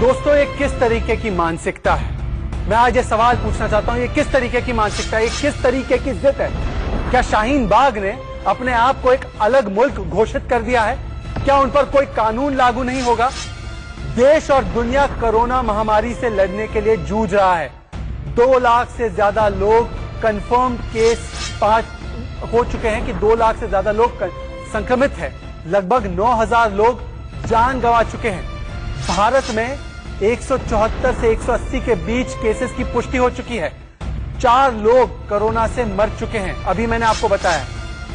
दोस्तों, ये किस तरीके की मानसिकता है? मैं आज ये सवाल पूछना चाहता हूं, ये किस तरीके की मानसिकता है, ये किस तरीके की जिद है? क्या शाहीन बाग ने अपने आप को एक अलग मुल्क घोषित कर दिया है? क्या उन पर कोई कानून लागू नहीं होगा? देश और दुनिया कोरोना महामारी से लड़ने के लिए जूझ रहा है। 2 लाख से ज्यादा लोग कंफर्म केस हो चुके हैं कि 2 लाख से ज्यादा लोग संक्रमित हैं। लगभग 9,000 लोग जान गंवा चुके हैं। भारत में 174 से 180 के बीच केसेस की पुष्टि हो चुकी है। 4 लोग कोरोना से मर चुके हैं। अभी मैंने आपको बताया।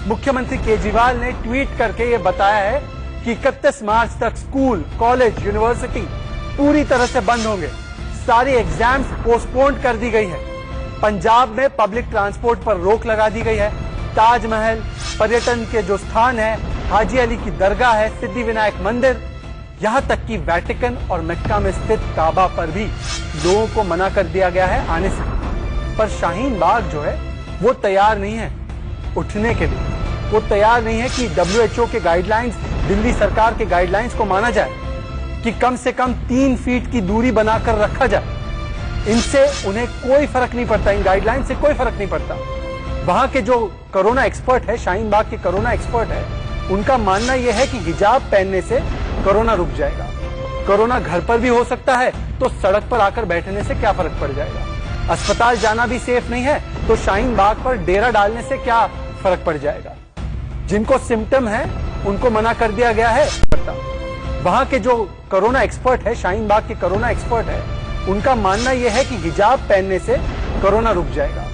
मुख्यमंत्री केजरीवाल ने ट्वीट करके ये बताया है कि 31 मार्च तक स्कूल, कॉलेज, यूनिवर्सिटी पूरी तरह से बंद होंगे। सारी एग्जाम्स पोस्टपोन कर दी गई है। पंजाब में पब्लिक ट्रांसपोर्ट पर रोक लगा दी गई है। ताजमहल, पर्यटन के जो स्थान है, हाजी अली की दरगाह है, सिद्धि विनायक मंदिर, यहां तक कि वेटिकन और मक्का में स्थित काबा पर भी लोगों को मना कर दिया गया है आने से। पर शाहीन बाग जो है वो तैयार नहीं है उठने के लिए। वो तैयार नहीं है कि WHO के गाइडलाइंस, दिल्ली सरकार के गाइडलाइंस को माना जाए कि कम से कम 3 फीट की दूरी बनाकर रखा जाए। इनसे उन्हें कोई फर्क नहीं पड़ता, इन गाइडलाइन से कोई फर्क नहीं पड़ता। वहां के जो कोरोना एक्सपर्ट है, शाहीन बाग के कोरोना एक्सपर्ट है, उनका मानना यह है कि हिजाब पहनने से कोरोना रुक जाएगा। कोरोना घर पर भी हो सकता है, तो सड़क पर आकर बैठने से क्या फर्क पड़ जाएगा? अस्पताल जाना भी सेफ नहीं है, तो शाहीन बाग पर डेरा डालने से क्या फर्क पड़ जाएगा? जिनको सिम्टम है उनको मना कर दिया गया है। वहां के जो कोरोना एक्सपर्ट है, शाहीन बाग के कोरोना एक्सपर्ट है, उनका मानना यह है कि हिजाब पहनने से कोरोना रुक जाएगा।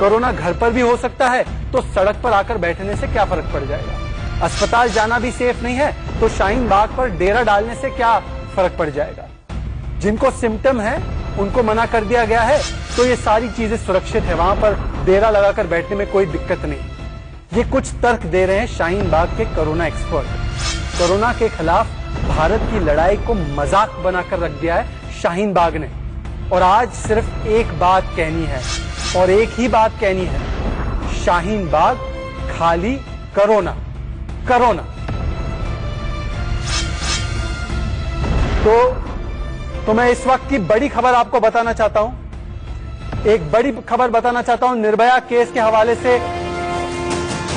कोरोना घर पर भी हो सकता है, तो सड़क पर आकर बैठने से क्या फर्क पड़ जाएगा? अस्पताल जाना भी सेफ नहीं है, तो शाहीन बाग पर डेरा डालने से क्या फर्क पड़ जाएगा? जिनको सिम्टम है उनको मना कर दिया गया है, तो ये सारी चीजें सुरक्षित है। वहां पर डेरा लगाकर बैठने में कोई दिक्कत नहीं। ये कुछ तर्क दे रहे हैं शाहीन बाग के कोरोना एक्सपर्ट। कोरोना के खिलाफ भारत की लड़ाई को मजाक बनाकर रख दिया है शाहीन बाग ने। और आज सिर्फ एक बात कहनी है, और एक ही बात कहनी है, शाहीन बाग खाली कोरोना कोरोना। तो मैं इस वक्त की बड़ी खबर आपको बताना चाहता हूं। एक बड़ी खबर बताना चाहता हूं निर्भया केस के हवाले से।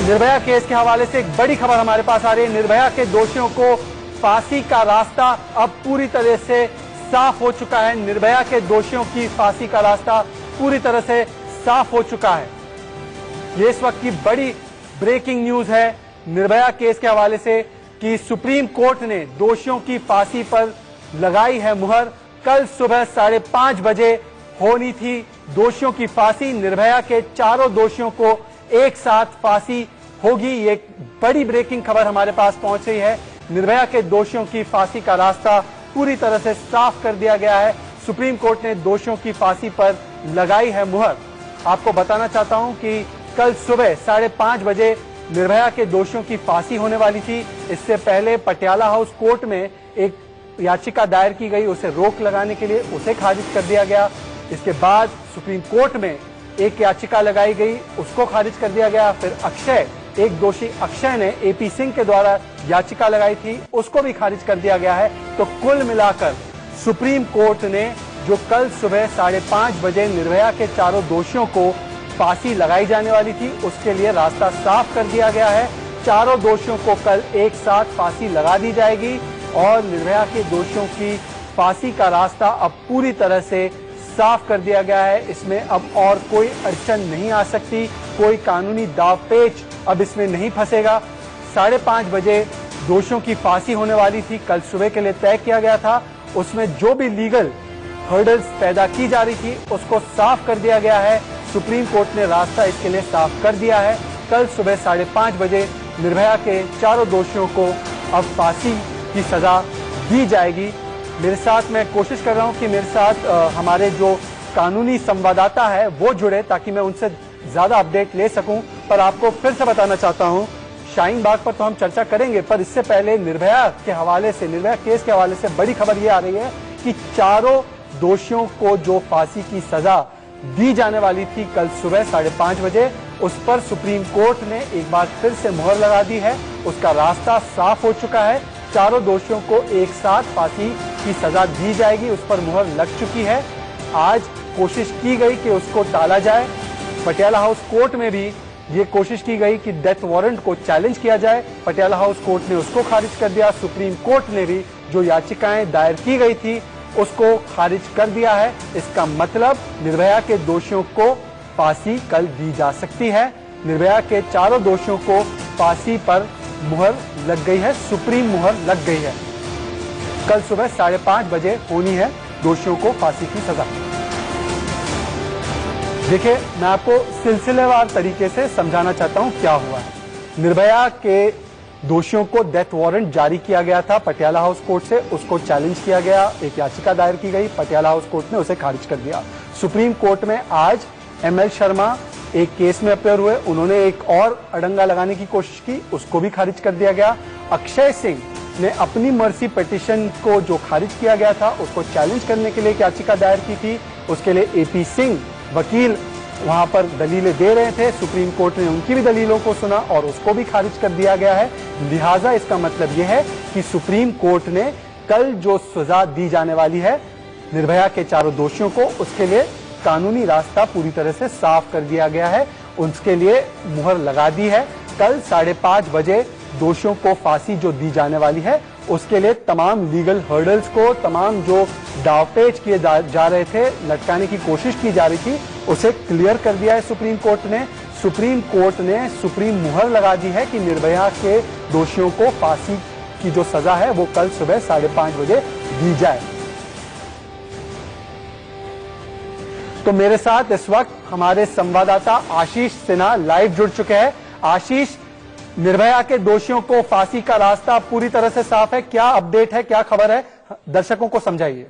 निर्भया केस के हवाले से एक बड़ी खबर हमारे पास आ रही है। निर्भया के दोषियों को फांसी का रास्ता अब पूरी तरह से साफ हो चुका है। निर्भया के दोषियों की फांसी का रास्ता पूरी तरह से साफ हो चुका है। ये इस वक्त की बड़ी ब्रेकिंग न्यूज है निर्भया केस के हवाले से कि सुप्रीम कोर्ट ने दोषियों की फांसी पर लगाई है मुहर। कल सुबह 5:30 बजे होनी थी दोषियों की फांसी। निर्भया के 4 दोषियों को एक साथ फांसी होगी। ये बड़ी ब्रेकिंग खबर हमारे पास पहुंच रही है। निर्भया के दोषियों की फांसी का रास्ता पूरी तरह से साफ कर दिया गया है। सुप्रीम कोर्ट ने दोषियों की फांसी पर लगाई है मुहर। आपको बताना चाहता हूं कि कल सुबह 5:30 बजे निर्भया के दोषियों की फांसी होने वाली थी। इससे पहले पटियाला हाउस कोर्ट में एक याचिका दायर की गई, उसे रोक लगाने के लिए, उसे खारिज कर दिया गया। इसके बाद सुप्रीम कोर्ट में एक याचिका लगाई गई, उसको खारिज कर दिया गया। फिर अक्षय, एक दोषी अक्षय ने AP सिंह के द्वारा याचिका लगाई थी, उसको भी खारिज कर दिया गया है। तो कुल मिलाकर सुप्रीम कोर्ट ने जो कल सुबह 5:30 बजे निर्भया के 4 दोषियों को फांसी लगाई जाने वाली थी, उसके लिए रास्ता साफ कर दिया गया है। 4 दोषियों को कल एक साथ फांसी लगा दी जाएगी और निर्भया के दोषियों की फांसी का रास्ता अब पूरी तरह से साफ कर दिया गया है। इसमें अब और कोई अड़चन नहीं आ सकती, कोई कानूनी दावपेच अब इसमें नहीं फंसेगा। 5:30 बजे दोषियों की फांसी होने वाली थी, कल सुबह के लिए तय किया गया था। उसमें जो भी लीगल हर्डल्स पैदा की जा रही थी, उसको साफ कर दिया गया है। सुप्रीम कोर्ट ने रास्ता इसके लिए साफ कर दिया है। कल सुबह 5:30 बजे निर्भया के 4 दोषियों को अब फांसी की सजा दी जाएगी। मेरे साथ मैं कोशिश कर रहा हूं कि मेरे साथ हमारे जो कानूनी संवाददाता है वो जुड़े, ताकि मैं उनसे ज्यादा अपडेट ले सकूं। पर आपको फिर से बताना चाहता हूं, शाहीन बाग पर तो हम चर्चा करेंगे, पर इससे पहले निर्भया के हवाले से, निर्भया केस के हवाले से बड़ी खबर ये आ रही है कि 4 दोषियों को जो फांसी की सजा दी जाने वाली थी कल सुबह 5:30 बजे, उस पर सुप्रीम कोर्ट ने एक बार फिर से मुहर लगा दी है। उसका रास्ता साफ हो चुका है। 4 दोषियों को एक साथ फांसी की सजा दी जाएगी, उस पर मुहर लग चुकी है। आज कोशिश की गई कि उसको टाला जाए। पटियाला हाउस कोर्ट में भी ये कोशिश की गई कि डेथ वारंट को चैलेंज किया जाए। पटियाला हाउस कोर्ट ने उसको खारिज कर दिया। सुप्रीम कोर्ट ने भी जो याचिकाएं दायर की गई थी उसको खारिज कर दिया है। इसका मतलब निर्भया के दोषियों को फांसी कल दी जा सकती है। निर्भया के चारों दोषियों को फांसी पर मुहर लग गई है, सुप्रीम मुहर लग गई है। कल सुबह 5:30 बजे होनी है दोषियों को फांसी की सजा। देखिए, मैं आपको सिलसिलेवार तरीके से समझाना चाहता हूं क्या हुआ है। निर्भया के दोषियों को डेथ वारंट जारी किया गया था पटियाला हाउस कोर्ट से, उसको चैलेंज किया गया, एक याचिका दायर की गई, पटियाला हाउस कोर्ट ने उसे खारिज कर दिया। सुप्रीम कोर्ट में आज ML शर्मा एक केस में अपेयर हुए, उन्होंने एक और अड़ंगा लगाने की कोशिश की, उसको भी खारिज कर दिया गया। अक्षय सिंह ने अपनी मर्सी पिटीशन को जो खारिज किया गया था उसको चैलेंज करने के लिए एक याचिका दायर की थी, उसके लिए AP सिंह वकील वहां पर दलीलें दे रहे थे। सुप्रीम कोर्ट ने उनकी भी दलीलों को सुना और उसको भी खारिज कर दिया गया है। लिहाजा इसका मतलब यह है कि सुप्रीम कोर्ट ने कल जो सजा दी जाने वाली है निर्भया के चारों दोषियों को, उसके लिए कानूनी रास्ता पूरी तरह से साफ कर दिया गया है, उसके लिए मुहर लगा दी है। कल 5:30 बजे दोषियों को फांसी जो दी जाने वाली है उसके लिए तमाम लीगल हर्डल्स को, तमाम जो दावपेच किए जा रहे थे, लटकाने की कोशिश की जा रही थी, उसे क्लियर कर दिया है सुप्रीम कोर्ट ने। सुप्रीम कोर्ट ने सुप्रीम मुहर लगा दी है कि निर्भया के दोषियों को फांसी की जो सजा है वो कल सुबह 5:30 बजे दी जाए। तो मेरे साथ इस वक्त हमारे संवाददाता आशीष सिन्हा लाइव जुड़ चुके हैं। आशीष, निर्भया के दोषियों को फांसी का रास्ता पूरी तरह से साफ है, क्या अपडेट है, क्या खबर है, दर्शकों को समझाइए।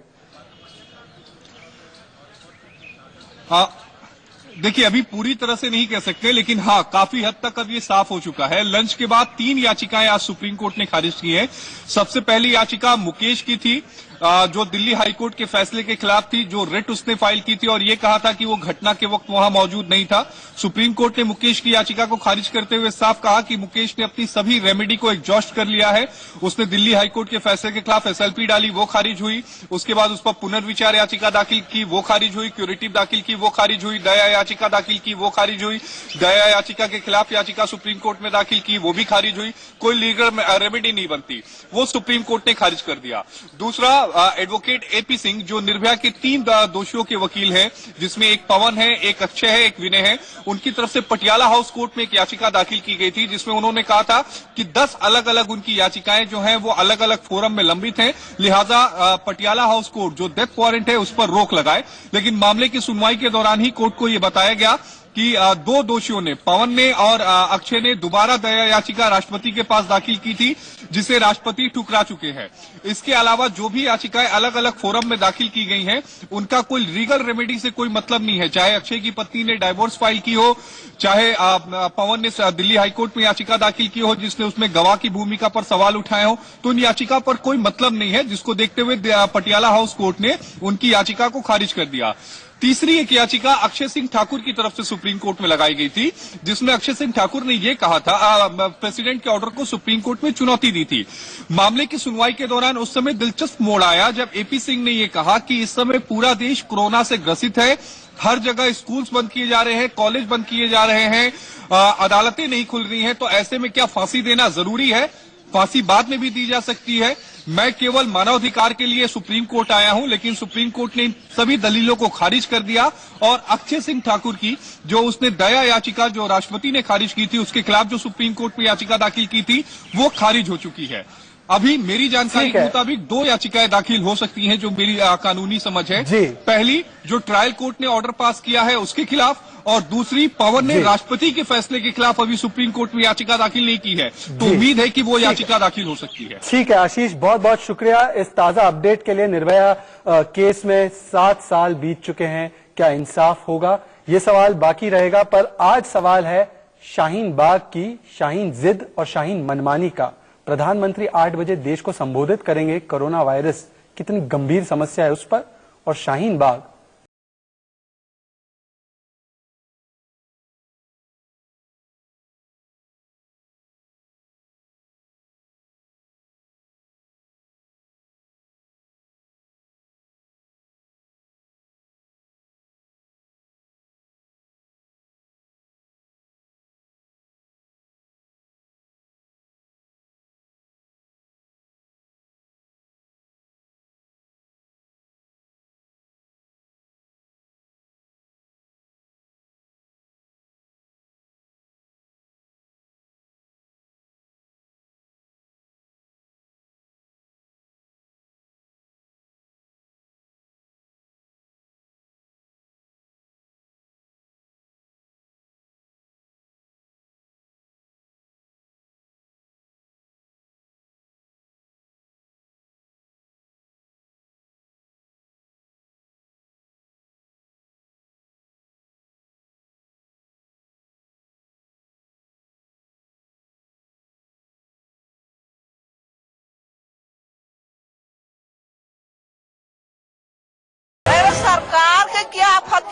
देखिए, अभी पूरी तरह से नहीं कह सकते, लेकिन हाँ, काफी हद तक अब ये साफ हो चुका है। लंच के बाद 3 याचिकाएं आज सुप्रीम कोर्ट ने खारिज की हैं। सबसे पहली याचिका मुकेश की थी, जो दिल्ली हाईकोर्ट के फैसले के खिलाफ थी, जो रिट उसने फाइल की थी और ये कहा था कि वो घटना के वक्त वहां मौजूद नहीं था। सुप्रीम कोर्ट ने मुकेश की याचिका को खारिज करते हुए साफ कहा कि मुकेश ने अपनी सभी रेमेडी को एग्जॉस्ट कर लिया है। उसने दिल्ली हाईकोर्ट के फैसले के खिलाफ SLP डाली, वो खारिज हुई। उसके बाद उस पर पुनर्विचार याचिका दाखिल की, वो खारिज हुई। क्यूरेटिव दाखिल की, वो खारिज हुई। दया याचिका दाखिल की, वो खारिज हुई। दया याचिका के खिलाफ याचिका सुप्रीम कोर्ट में दाखिल की, वो भी खारिज हुई। कोई लीगल रेमेडी नहीं बनती, वो सुप्रीम कोर्ट ने खारिज कर दिया। दूसरा, एडवोकेट AP सिंह, जो निर्भया के 3 दोषियों के वकील हैं, जिसमें एक पवन है, एक अक्षय है, एक विनय है, उनकी तरफ से पटियाला हाउस कोर्ट में एक याचिका दाखिल की गई थी, जिसमें उन्होंने कहा था कि 10 अलग अलग उनकी याचिकाएं जो हैं वो अलग अलग फोरम में लंबित हैं, लिहाजा पटियाला हाउस कोर्ट जो डेथ वारंट है उस पर रोक लगाए। लेकिन मामले की सुनवाई के दौरान ही कोर्ट को यह बताया गया कि 2 दोषियों ने, पवन ने और अक्षय ने, दोबारा दया याचिका राष्ट्रपति के पास दाखिल की थी, जिसे राष्ट्रपति ठुकरा चुके हैं। इसके अलावा जो भी याचिकाएं अलग अलग फोरम में दाखिल की गई हैं, उनका कोई लीगल रेमेडी से कोई मतलब नहीं है। चाहे अक्षय की पत्नी ने डाइवोर्स फाइल की हो, चाहे पवन ने दिल्ली हाईकोर्ट में याचिका दाखिल की हो जिसने उसमें गवाह की भूमिका पर सवाल उठाए हो, तो उन याचिका पर कोई मतलब नहीं है, जिसको देखते हुए पटियाला हाउस कोर्ट ने उनकी याचिका को खारिज कर दिया। तीसरी एक याचिका अक्षय सिंह ठाकुर की तरफ से सुप्रीम कोर्ट में लगाई गई थी, जिसमें अक्षय सिंह ठाकुर ने यह कहा था, प्रेसिडेंट के ऑर्डर को सुप्रीम कोर्ट में चुनौती दी थी। मामले की सुनवाई के दौरान उस समय दिलचस्प मोड़ आया जब AP सिंह ने यह कहा कि इस समय पूरा देश कोरोना से ग्रसित है, हर जगह स्कूल्स बंद किए जा रहे हैं, कॉलेज बंद किए जा रहे हैं, अदालतें नहीं खुल रही हैं, तो ऐसे में क्या फांसी देना जरूरी है? फांसी बाद में भी दी जा सकती है। मैं केवल मानवाधिकार के लिए सुप्रीम कोर्ट आया हूं, लेकिन सुप्रीम कोर्ट ने इन सभी दलीलों को खारिज कर दिया और अक्षय सिंह ठाकुर की जो उसने दया याचिका जो राष्ट्रपति ने खारिज की थी, उसके खिलाफ जो सुप्रीम कोर्ट में याचिका दाखिल की थी, वो खारिज हो चुकी है। अभी मेरी जानकारी के मुताबिक 2 याचिकाएं दाखिल हो सकती हैं, जो मेरी कानूनी समझ है। पहली, जो ट्रायल कोर्ट ने ऑर्डर पास किया है उसके खिलाफ, और दूसरी, पवन ने राष्ट्रपति के फैसले के खिलाफ अभी सुप्रीम कोर्ट में याचिका दाखिल नहीं की है, तो उम्मीद है कि वो याचिका दाखिल हो सकती है। ठीक है आशीष, बहुत बहुत शुक्रिया इस ताजा अपडेट के लिए। निर्भया केस में 7 साल बीत चुके हैं, क्या इंसाफ होगा, ये सवाल बाकी रहेगा। पर आज सवाल है शाहीन बाग की, शाहीन जिद और शाहीन मनमानी का। प्रधानमंत्री 8 बजे देश को संबोधित करेंगे, कोरोना वायरस कितनी गंभीर समस्या है उस पर, और शाहीन बाग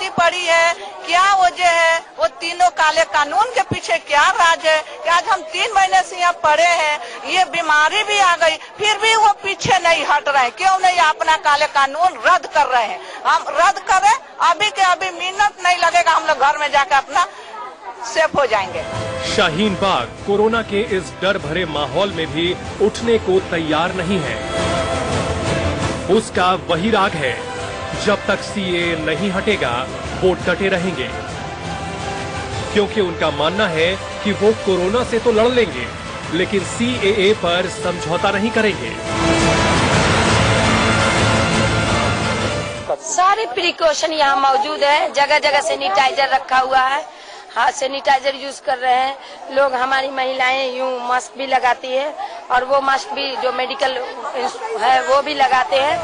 भारी पड़ी है, क्या वजह है, वो तीनों काले कानून के पीछे क्या राज है कि आज हम 3 महीने से यहाँ पड़े हैं, ये बीमारी भी आ गई, फिर भी वो पीछे नहीं हट रहे। क्यों नहीं अपना काले कानून रद्द कर रहे हैं? हम रद्द करें, अभी के अभी मिनट नहीं लगेगा, हम लोग घर में जाकर अपना सेफ हो जाएंगे। शाहीन बाग कोरोना के इस डर भरे माहौल में भी उठने को तैयार नहीं है। उसका वही राग है, जब तक सीए नहीं हटेगा वो डटे रहेंगे, क्योंकि उनका मानना है कि वो कोरोना से तो लड़ लेंगे लेकिन सीएए पर समझौता नहीं करेंगे। सारे प्रिकॉशन यहाँ मौजूद है, जगह जगह सैनिटाइजर रखा हुआ है, हाथ सैनिटाइजर यूज कर रहे हैं लोग। हमारी महिलाएं यूं मास्क भी लगाती है और वो मास्क भी जो मेडिकल है वो भी लगाते हैं।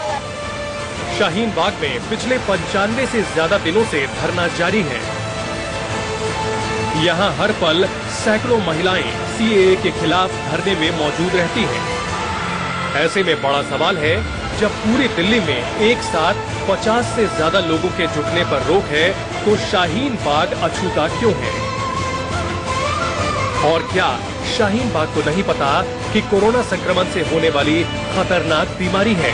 शाहीन बाग में पिछले 95 से ज्यादा दिनों से धरना जारी है। यहाँ हर पल सैकड़ों महिलाएं सीएए के खिलाफ धरने में मौजूद रहती हैं। ऐसे में बड़ा सवाल है, जब पूरी दिल्ली में एक साथ 50 से ज्यादा लोगों के जुटने पर रोक है तो शाहीन बाग अछूता क्यों है? और क्या शाहीन बाग को नहीं पता कि कोरोना संक्रमण से होने वाली खतरनाक बीमारी है?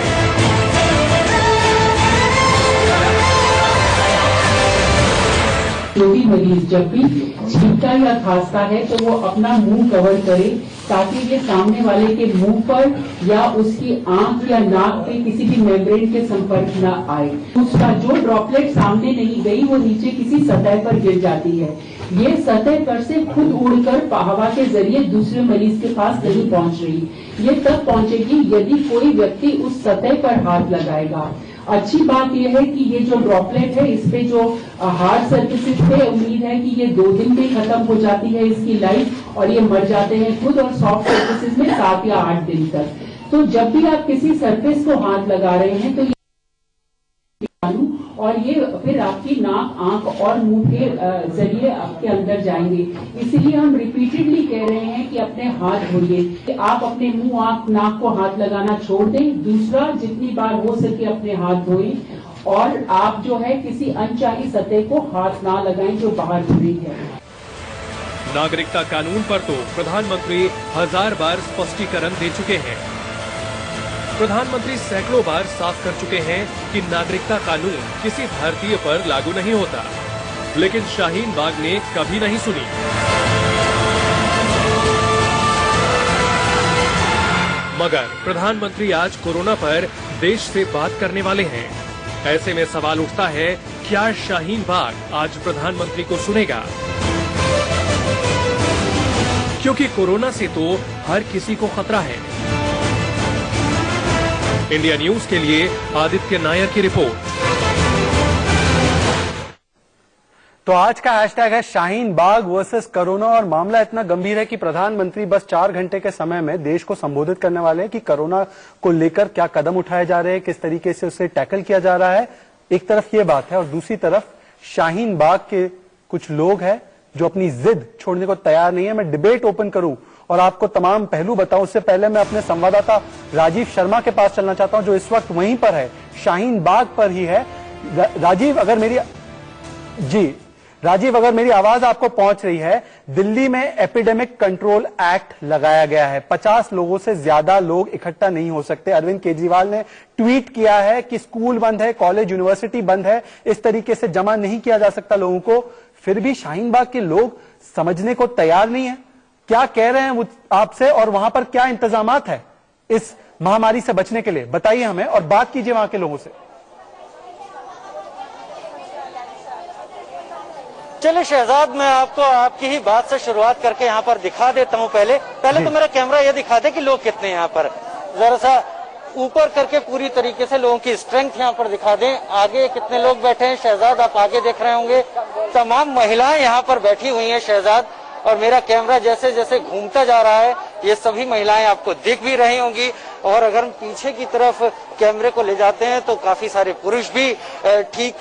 जो भी मरीज जब भी छींकता या खांसता है तो वो अपना मुंह कवर करे ताकि ये सामने वाले के मुंह पर या उसकी आंख या नाक के किसी भी मेम्ब्रेन के संपर्क न आए। उसका जो ड्रॉपलेट सामने नहीं गई वो नीचे किसी सतह पर गिर जाती है। ये सतह पर से खुद उड़कर हवा के जरिए दूसरे मरीज के पास नहीं पहुंच रही। ये तब पहुंचेगी यदि कोई व्यक्ति उस सतह पर हाथ लगाएगा। अच्छी बात यह है कि ये जो ड्रॉपलेट है इस पे जो हार्ड सर्फेसिस पे उम्मीद है कि ये 2 दिन में खत्म हो जाती है इसकी लाइफ और ये मर जाते हैं खुद, और सॉफ्ट सर्फेसिस में 7 या 8 दिन तक। तो जब भी आप किसी सरफेस को हाथ लगा रहे हैं तो ये और ये फिर आपकी नाक, आंख और मुंह के जरिए आपके अंदर जाएंगे। इसीलिए हम रिपीटेडली कह रहे हैं कि अपने हाथ धोइए, कि आप अपने मुंह, आंख, नाक को हाथ लगाना छोड़ दें। दूसरा, जितनी बार हो सके अपने हाथ धोएं और आप जो है किसी अनचाही सतह को हाथ ना लगाएं जो बाहर जुड़ी है। नागरिकता कानून पर तो प्रधानमंत्री 1000 बार स्पष्टीकरण दे चुके हैं। प्रधानमंत्री सैकड़ों बार साफ कर चुके हैं कि नागरिकता कानून किसी भारतीय पर लागू नहीं होता, लेकिन शाहीन बाग ने कभी नहीं सुनी। मगर प्रधानमंत्री आज कोरोना पर देश से बात करने वाले हैं। ऐसे में सवाल उठता है, क्या शाहीन बाग आज प्रधानमंत्री को सुनेगा? क्योंकि कोरोना से तो हर किसी को खतरा है। इंडिया न्यूज के लिए आदित्य नायर की रिपोर्ट। तो आज का हैशटैग है शाहीन बाग वर्सेस कोरोना, और मामला इतना गंभीर है कि प्रधानमंत्री बस 4 घंटे के समय में देश को संबोधित करने वाले हैं कि कोरोना को लेकर क्या कदम उठाए जा रहे हैं, किस तरीके से उसे टैकल किया जा रहा है। एक तरफ ये बात है और दूसरी तरफ शाहीन बाग के कुछ लोग हैं जो अपनी जिद छोड़ने को तैयार नहीं है। मैं डिबेट ओपन करूं और आपको तमाम पहलू बताऊं, उससे पहले मैं अपने संवाददाता राजीव शर्मा के पास चलना चाहता हूं जो इस वक्त वहीं पर है, शाहीन बाग पर ही है। राजीव, अगर मेरी आवाज आपको पहुंच रही है, दिल्ली में एपिडेमिक कंट्रोल एक्ट लगाया गया है। 50 लोगों से ज्यादा लोग इकट्ठा नहीं हो सकते। अरविंद केजरीवाल ने ट्वीट किया है कि स्कूल बंद है, कॉलेज यूनिवर्सिटी बंद है, इस तरीके से जमा नहीं किया जा सकता लोगों को। फिर भी शाहीन बाग के लोग समझने को तैयार नहीं है। क्या कह रहे हैं वो आपसे और वहां पर क्या इंतजामात है इस महामारी से बचने के लिए, बताइए हमें और बात कीजिए वहां के लोगों से। चलिए शहजाद, मैं आपको आपकी ही बात से शुरुआत करके यहाँ पर दिखा देता हूँ। पहले तो मेरा कैमरा ये दिखा दे कि लोग कितने यहाँ पर, जरा सा ऊपर करके पूरी तरीके से लोगों की स्ट्रेंथ यहाँ पर दिखा दें। आगे कितने लोग बैठे हैं शहजाद, आप आगे देख रहे होंगे, तमाम महिलाएं यहाँ पर बैठी हुई हैं शहजाद। और मेरा कैमरा जैसे जैसे घूमता जा रहा है ये सभी महिलाएं आपको दिख भी रही होंगी। और अगर हम पीछे की तरफ कैमरे को ले जाते हैं तो काफी सारे पुरुष भी ठीक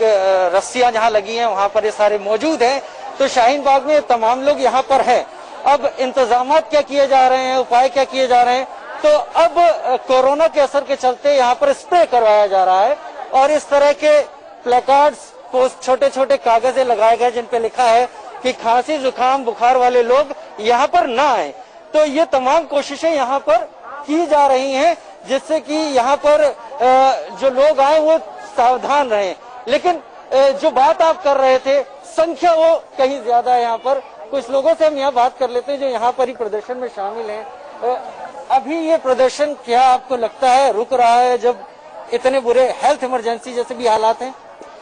रस्सियां जहां लगी हैं वहां पर ये सारे मौजूद हैं। तो शाहीन बाग में तमाम लोग यहाँ पर हैं। अब इंतजामात क्या किए जा रहे हैं, उपाय क्या किए जा रहे हैं, तो अब कोरोना के असर के चलते यहाँ पर स्प्रे करवाया जा रहा है और इस तरह के प्लेकार्ड्स छोटे छोटे कागजे लगाए गए जिन पे लिखा है कि खांसी जुकाम बुखार वाले लोग यहाँ पर ना आए। तो ये तमाम कोशिशें यहाँ पर की जा रही हैं जिससे कि यहाँ पर जो लोग आए वो सावधान रहें। लेकिन जो बात आप कर रहे थे, संख्या वो कहीं ज्यादा है यहाँ पर। कुछ लोगों से हम यहाँ बात कर लेते हैं जो यहाँ पर ही प्रदर्शन में शामिल हैं। अभी ये प्रदर्शन क्या आपको लगता है रुक रहा है जब इतने बुरे हेल्थ इमरजेंसी जैसे भी हालात हैं?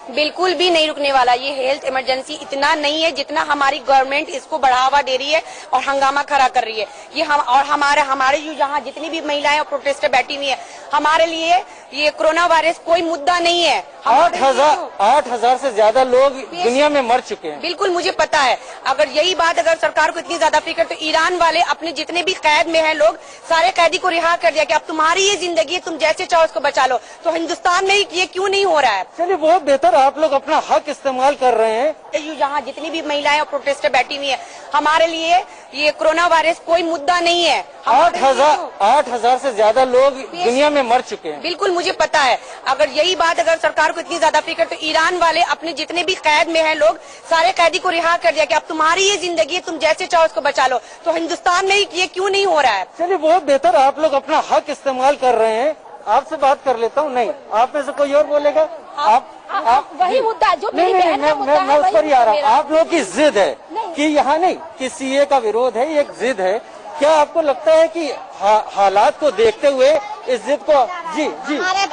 बिल्कुल भी नहीं रुकने वाला। ये हेल्थ इमरजेंसी इतना नहीं है जितना हमारी गवर्नमेंट इसको बढ़ावा दे रही है और हंगामा खड़ा कर रही है। ये हम और हमारे जो यहाँ जितनी भी महिलाएं और प्रोटेस्टर बैठी हुई हैं, हमारे लिए ये कोरोना वायरस कोई मुद्दा नहीं है। 8,000 से ज्यादा लोग दुनिया में मर चुके हैं। बिल्कुल मुझे पता है। अगर यही बात अगर सरकार को इतनी ज्यादा फिक्र, तो ईरान वाले अपने जितने भी कैद में हैं लोग, सारे कैदी को रिहा कर दिया कि अब तुम्हारी ये जिंदगी है, तुम जैसे चाहो उसको बचा लो। तो हिंदुस्तान में ये क्यों नहीं हो रहा है? चलिए बहुत बेहतर, आप लोग अपना हक इस्तेमाल कर रहे हैं। यहाँ जितनी भी महिलाएं और प्रोटेस्टर बैठी हुई हैं, हमारे लिए ये कोरोना वायरस कोई मुद्दा नहीं है। 8,000 से ज्यादा लोग दुनिया में मर चुके हैं। बिल्कुल मुझे पता है। अगर यही बात अगर सरकार को इतनी ज्यादा फिक्र, तो ईरान वाले अपने जितने भी कैद में हैं लोग, सारे कैदी को रिहा कर दिया कि अब तुम्हारी ये जिंदगी है, तुम जैसे चाहो उसको बचा लो। तो हिंदुस्तान में ये क्यों नहीं हो रहा है? चलिए बहुत बेहतर, आप लोग अपना हक इस्तेमाल कर रहे हैं। आपसे बात कर लेता हूँ। नहीं, आप में से कोई और बोलेगा? आप वही मुद्दा जो नहीं, मैं उस पर ही आ रहा हूँ। आप लोगों की जिद है कि यहाँ नहीं कि सीए का विरोध है, ये एक जिद है। क्या आपको लगता है कि हालात को देखते हुए इस जिद को जी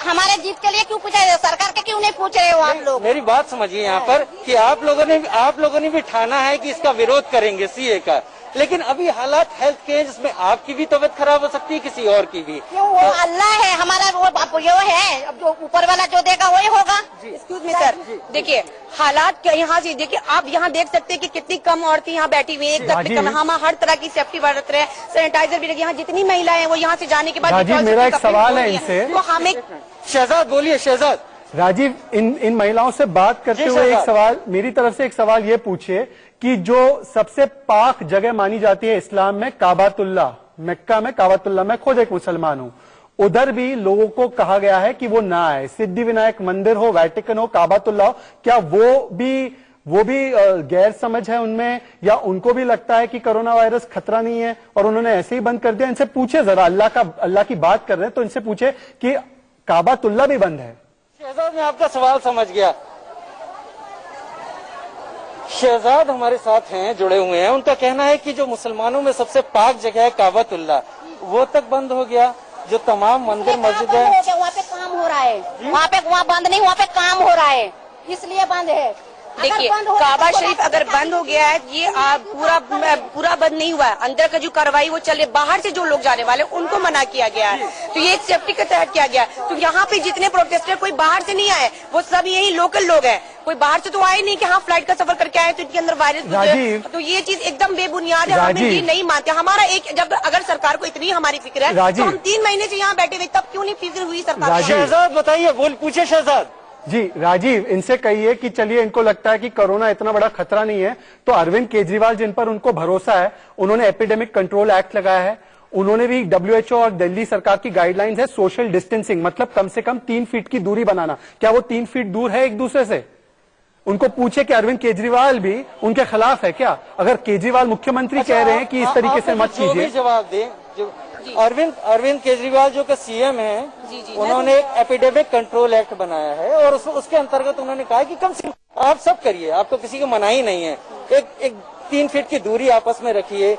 हमारे जिद के लिए क्यों पूछ रहे हो? सरकार के क्यों नहीं पूछ रहे हो आप लोग? मेरी बात समझिए यहाँ पर कि आप लोगों ने भी ठाना है कि इसका विरोध करेंगे सीए का, लेकिन अभी हालात हेल्थ के जिसमें आपकी भी तबीयत खराब हो सकती है, किसी और की भी। क्यों? वो अल्लाह है हमारा, वो है, अब जो ऊपर वाला जो देगा वही होगा। एक्सक्यूज मी सर, देखिए हालात क्या यहाँ से देखिए, आप यहाँ देख सकते हैं कि कितनी कम औरतें यहाँ बैठी हुई हैं। हम हर तरह की सेफ्टी बरत रहे हैं, सैनिटाइजर भी लगे। यहाँ जितनी महिलाएं हैं वो यहाँ से जाने के बाद, मेरा एक सवाल है इनसे, तो हमें शहजाद बोलिए। शहजाद राजीव, इन महिलाओं से बात करते हुए एक सवाल मेरी तरफ से, एक सवाल ये पूछिए कि जो सबसे पाक जगह मानी जाती है इस्लाम में, काबातुल्लाह, मक्का में काबातुल्लाह, मैं खुद एक मुसलमान हूं, उधर भी लोगों को कहा गया है कि वो ना आए। सिद्धि विनायक मंदिर हो, वैटिकन हो, काबातुल्लाह हो, क्या वो भी गैर समझ है उनमें, या उनको भी लगता है कि कोरोना वायरस खतरा नहीं है और उन्होंने ऐसे ही बंद कर दिया? इनसे पूछे जरा, अल्लाह की बात कर रहे हैं तो इनसे पूछे कि काबातुल्लाह भी बंद है। शहजाद, मैं आपका सवाल समझ गया। शहजाद हमारे साथ हैं, जुड़े हुए हैं। उनका कहना है कि जो मुसलमानों में सबसे पाक जगह है काबातुल्लाह, वो तक बंद हो गया। जो तमाम मंदिर मस्जिद है वहाँ पे काम हो रहा है, वहाँ बंद नहीं, वहाँ पे काम हो रहा है, इसलिए बंद है। देखिए काबा शरीफ अगर बंद हो गया है, ये पूरा बंद नहीं हुआ है। अंदर का जो कार्रवाई वो चले, बाहर से जो लोग जाने वाले उनको मना किया गया है, तो ये एक सेफ्टी के तहत किया गया। तो यहाँ पे जितने प्रोटेस्टर कोई बाहर से नहीं आए, वो सब यही लोकल लोग हैं। कोई बाहर से तो आए नहीं कि हाँ फ्लाइट का सफर करके आए तो इनके अंदर वायरस गुजरे, तो ये चीज एकदम बेबुनियाद है। हम ये नहीं मानते। हमारा एक, जब अगर सरकार को इतनी हमारी फिक्र है तो हम 3 महीने से यहाँ बैठे हुए, तब क्यों नहीं फिक्र हुई सरकार? शहजाद बताइए, पूछे शहजाद जी। राजीव, इनसे कहिए कि चलिए इनको लगता है कि कोरोना इतना बड़ा खतरा नहीं है, तो अरविंद केजरीवाल जिन पर उनको भरोसा है, उन्होंने एपिडेमिक कंट्रोल एक्ट लगाया है, उन्होंने भी WHO और दिल्ली सरकार की गाइडलाइंस है सोशल डिस्टेंसिंग, मतलब कम से कम 3 फीट की दूरी बनाना। क्या वो 3 फीट दूर है एक दूसरे से? उनको पूछे कि अरविंद केजरीवाल भी उनके खिलाफ है क्या? अगर केजरीवाल मुख्यमंत्री कह रहे हैं कि इस तरीके से मत कीजिए। जवाब दें। अरविंद केजरीवाल जो कि सीएम हैं, उन्होंने एक एपिडेमिक कंट्रोल एक्ट बनाया है और उसके अंतर्गत उन्होंने कहा कि कम से कम आप सब करिए, आपको किसी को मनाही नहीं है, एक 3 फीट की दूरी आपस में रखिए।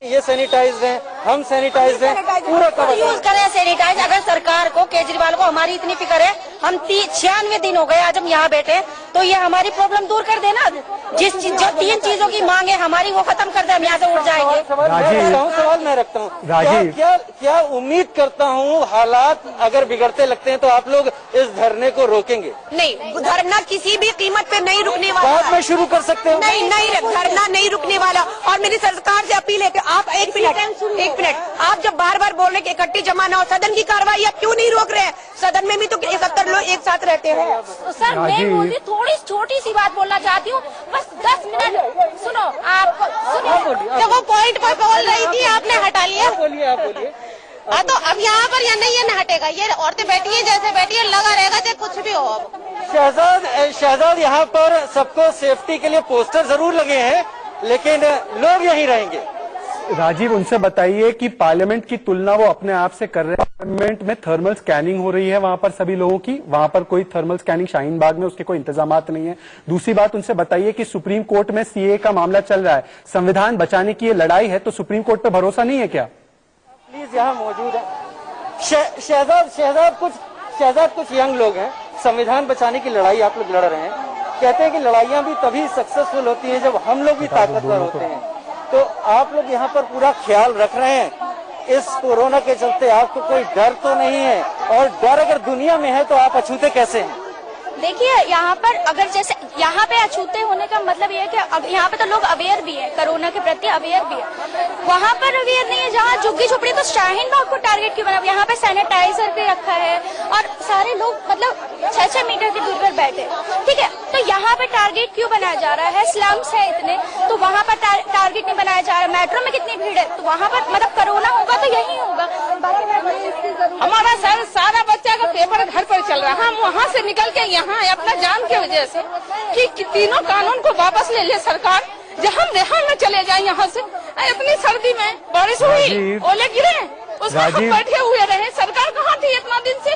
ये सैनिटाइज है, हम सैनिटाइज हैं, पूरा कवर यूज करें सैनिटाइज। अगर सरकार को, केजरीवाल को हमारी इतनी फिक्र है, हम 96 दिन हो गए आज हम यहाँ बैठे, तो ये हमारी प्रॉब्लम दूर कर देना। जो 3 चीजों की मांग है हमारी, वो खत्म कर दे, हम यहाँ से उठ जाएंगे। सवाल मैं रखता हूँ, क्या उम्मीद करता हूँ हालात अगर बिगड़ते लगते हैं तो आप लोग इस धरने को रोकेंगे? नहीं, धरना किसी भी कीमत पे नहीं रुकने वाला। बाद में शुरू कर सकते हो? नहीं, धरना नहीं रुकने वाला। और मेरी सरकार से अपील है कि आप एक एक मिनट, आप जब बार बार बोल रहे कि इकट्ठी जमा ना हो, सदन की कार्रवाई आप क्यों नहीं रोक रहे हैं? सदन में भी तो 71 लोग एक साथ रहते हैं। तो सर मैं मोदी थोड़ी छोटी सी बात बोलना चाहती हूँ, बस 10 मिनट सुनो। आप देखो पॉइंट पर बोल रही थी, आपने हटा लिया। बोलिए, आप बोलिए। हाँ तो अब यहाँ पर या नहीं, ये न हटेगा, ये औरतें बैठी है जैसे बैठी है, लगा रहेगा चाहे कुछ भी हो। अब शहजाद यहाँ पर सबको सेफ्टी के लिए पोस्टर जरूर लगे हैं, लेकिन लोग यहीं रहेंगे। राजीव, उनसे बताइए कि पार्लियामेंट की तुलना वो अपने आप से कर रहे हैं। पार्लियामेंट में थर्मल स्कैनिंग हो रही है वहां पर सभी लोगों की, वहां पर कोई थर्मल स्कैनिंग शाहीन बाग में उसके कोई इंतजामात नहीं है। दूसरी बात, उनसे बताइए कि सुप्रीम कोर्ट में सीए का मामला चल रहा है, संविधान बचाने की ये लड़ाई है, तो सुप्रीम कोर्ट पे भरोसा नहीं है क्या? प्लीज यहाँ मौजूद है शहजाद, कुछ यंग लोग हैं, संविधान बचाने की लड़ाई आप लोग लड़ रहे हैं, कहते हैं कि लड़ाइयाँ भी तभी सक्सेसफुल होती हैं जब हम लोग भी ताकतवर होते हैं। तो आप लोग यहाँ पर पूरा ख्याल रख रहे हैं, इस कोरोना के चलते आपको कोई डर तो नहीं है? और डर अगर दुनिया में है तो आप अछूते कैसे हैं? देखिए यहाँ पर अगर जैसे यहाँ पे अछूते होने का मतलब ये है कि अब यहाँ पे तो लोग अवेयर भी है, कोरोना के प्रति अवेयर भी है, वहाँ पर अवेयर नहीं है। जहाँ झुग्गी झोपड़ी, तो शाहीन बाग को टारगेट क्यों बना? यहाँ पे सैनिटाइजर भी रखा है और सारे लोग मतलब 6-6 मीटर की दूरी पर बैठे, ठीक है, तो यहाँ पे टारगेट क्यों बनाया जा रहा है? स्लम्स है इतने, तो वहाँ पर टारगेट नहीं बनाया जा रहा है। मेट्रो में कितनी भीड़ है, तो वहाँ पर मतलब कोरोना होगा तो यही होगा। हमारा सर सारा बच्चा का पेपर घर पर चल रहा है, हम वहाँ से निकल के यहाँ अपना जान के वजह से कि तीनों कानून को वापस ले ले सरकार, जब हम रेहान में चले जाए यहाँ से। अपनी सर्दी में बारिश हुई, ओले गिरे, उसमें हम बैठे हुए रहे, सरकार कहाँ थी इतना दिन से?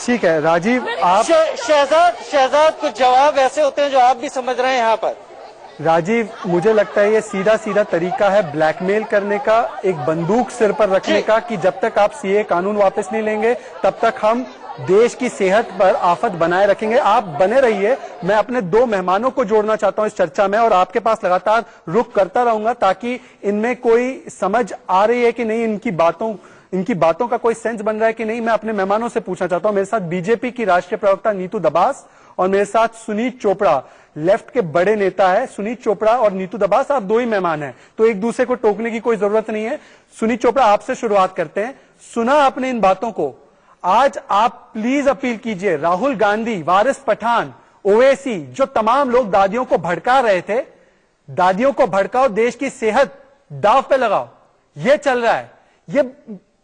ठीक है राजीव, आप शहजाद कुछ जवाब ऐसे होते हैं जो आप भी समझ रहे हैं यहाँ पर। राजीव, मुझे लगता है ये सीधा सीधा तरीका है ब्लैकमेल करने का, एक बंदूक सिर पर रखने का, कि जब तक आप सीए कानून वापस नहीं लेंगे तब तक हम देश की सेहत पर आफत बनाए रखेंगे। आप बने रहिए, मैं अपने 2 मेहमानों को जोड़ना चाहता हूं इस चर्चा में और आपके पास लगातार रुख करता रहूंगा ताकि इनमें कोई समझ आ रही है कि नहीं, इनकी बातों का कोई सेंस बन रहा है कि नहीं। मैं अपने मेहमानों से पूछना चाहता हूं, मेरे साथ बीजेपी की राष्ट्रीय प्रवक्ता नीतू दबास और मेरे साथ सुनीत चोपड़ा, लेफ्ट के बड़े नेता है। सुनीत चोपड़ा और नीतू दबास, आप 2 ही मेहमान हैं, तो एक दूसरे को टोकने की कोई जरूरत नहीं है। सुनीत चोपड़ा, आपसे शुरुआत करते हैं। सुना आपने इन बातों को, आज आप प्लीज अपील कीजिए, राहुल गांधी, वारिस पठान, ओवैसी, जो तमाम लोग दादियों को भड़का रहे थे, दादियों को भड़काओ, देश की सेहत दांव पे लगाओ, ये चल रहा है। ये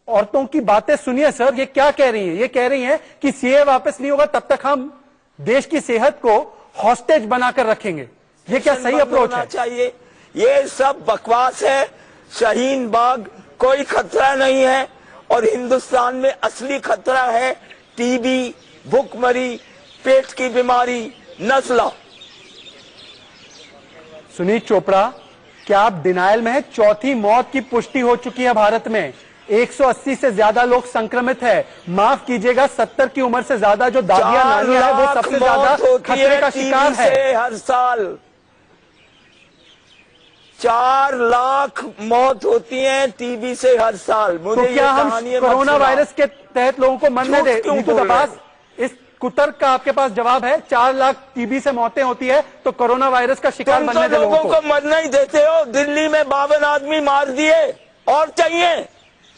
औरतों की बातें सुनिए सर, ये क्या कह रही हैं? ये कह रही हैं कि सीए वापस नहीं होगा तब तक हम देश की सेहत को हॉस्टेज बनाकर रखेंगे। ये क्या सही अप्रोच है? चाहिए, ये सब बकवास है। शाहीन बाग कोई खतरा नहीं है और हिंदुस्तान में असली खतरा है टीबी, भूखमरी, पेट की बीमारी, नस्ल। सुनीत चोपड़ा, क्या आप डिनायल में है? 4थी मौत की पुष्टि हो चुकी है भारत में, 180 से ज्यादा लोग संक्रमित है। माफ कीजिएगा, 70 की उम्र से ज्यादा जो दादियां नानियां है वो सबसे ज्यादा खतरे का शिकार है। हर साल 4 लाख मौत होती है टीबी से हर साल। तो क्या हम कोरोना वायरस के तहत लोगों को मरने दे? नीतू दबास, इस कुतर्क का आपके पास जवाब है? 4 लाख टीबी से मौतें होती है तो कोरोना वायरस का शिकार बनने दे लोगों को? मरना ही देते हो। दिल्ली में 52 आदमी मार दिए, और चाहिए?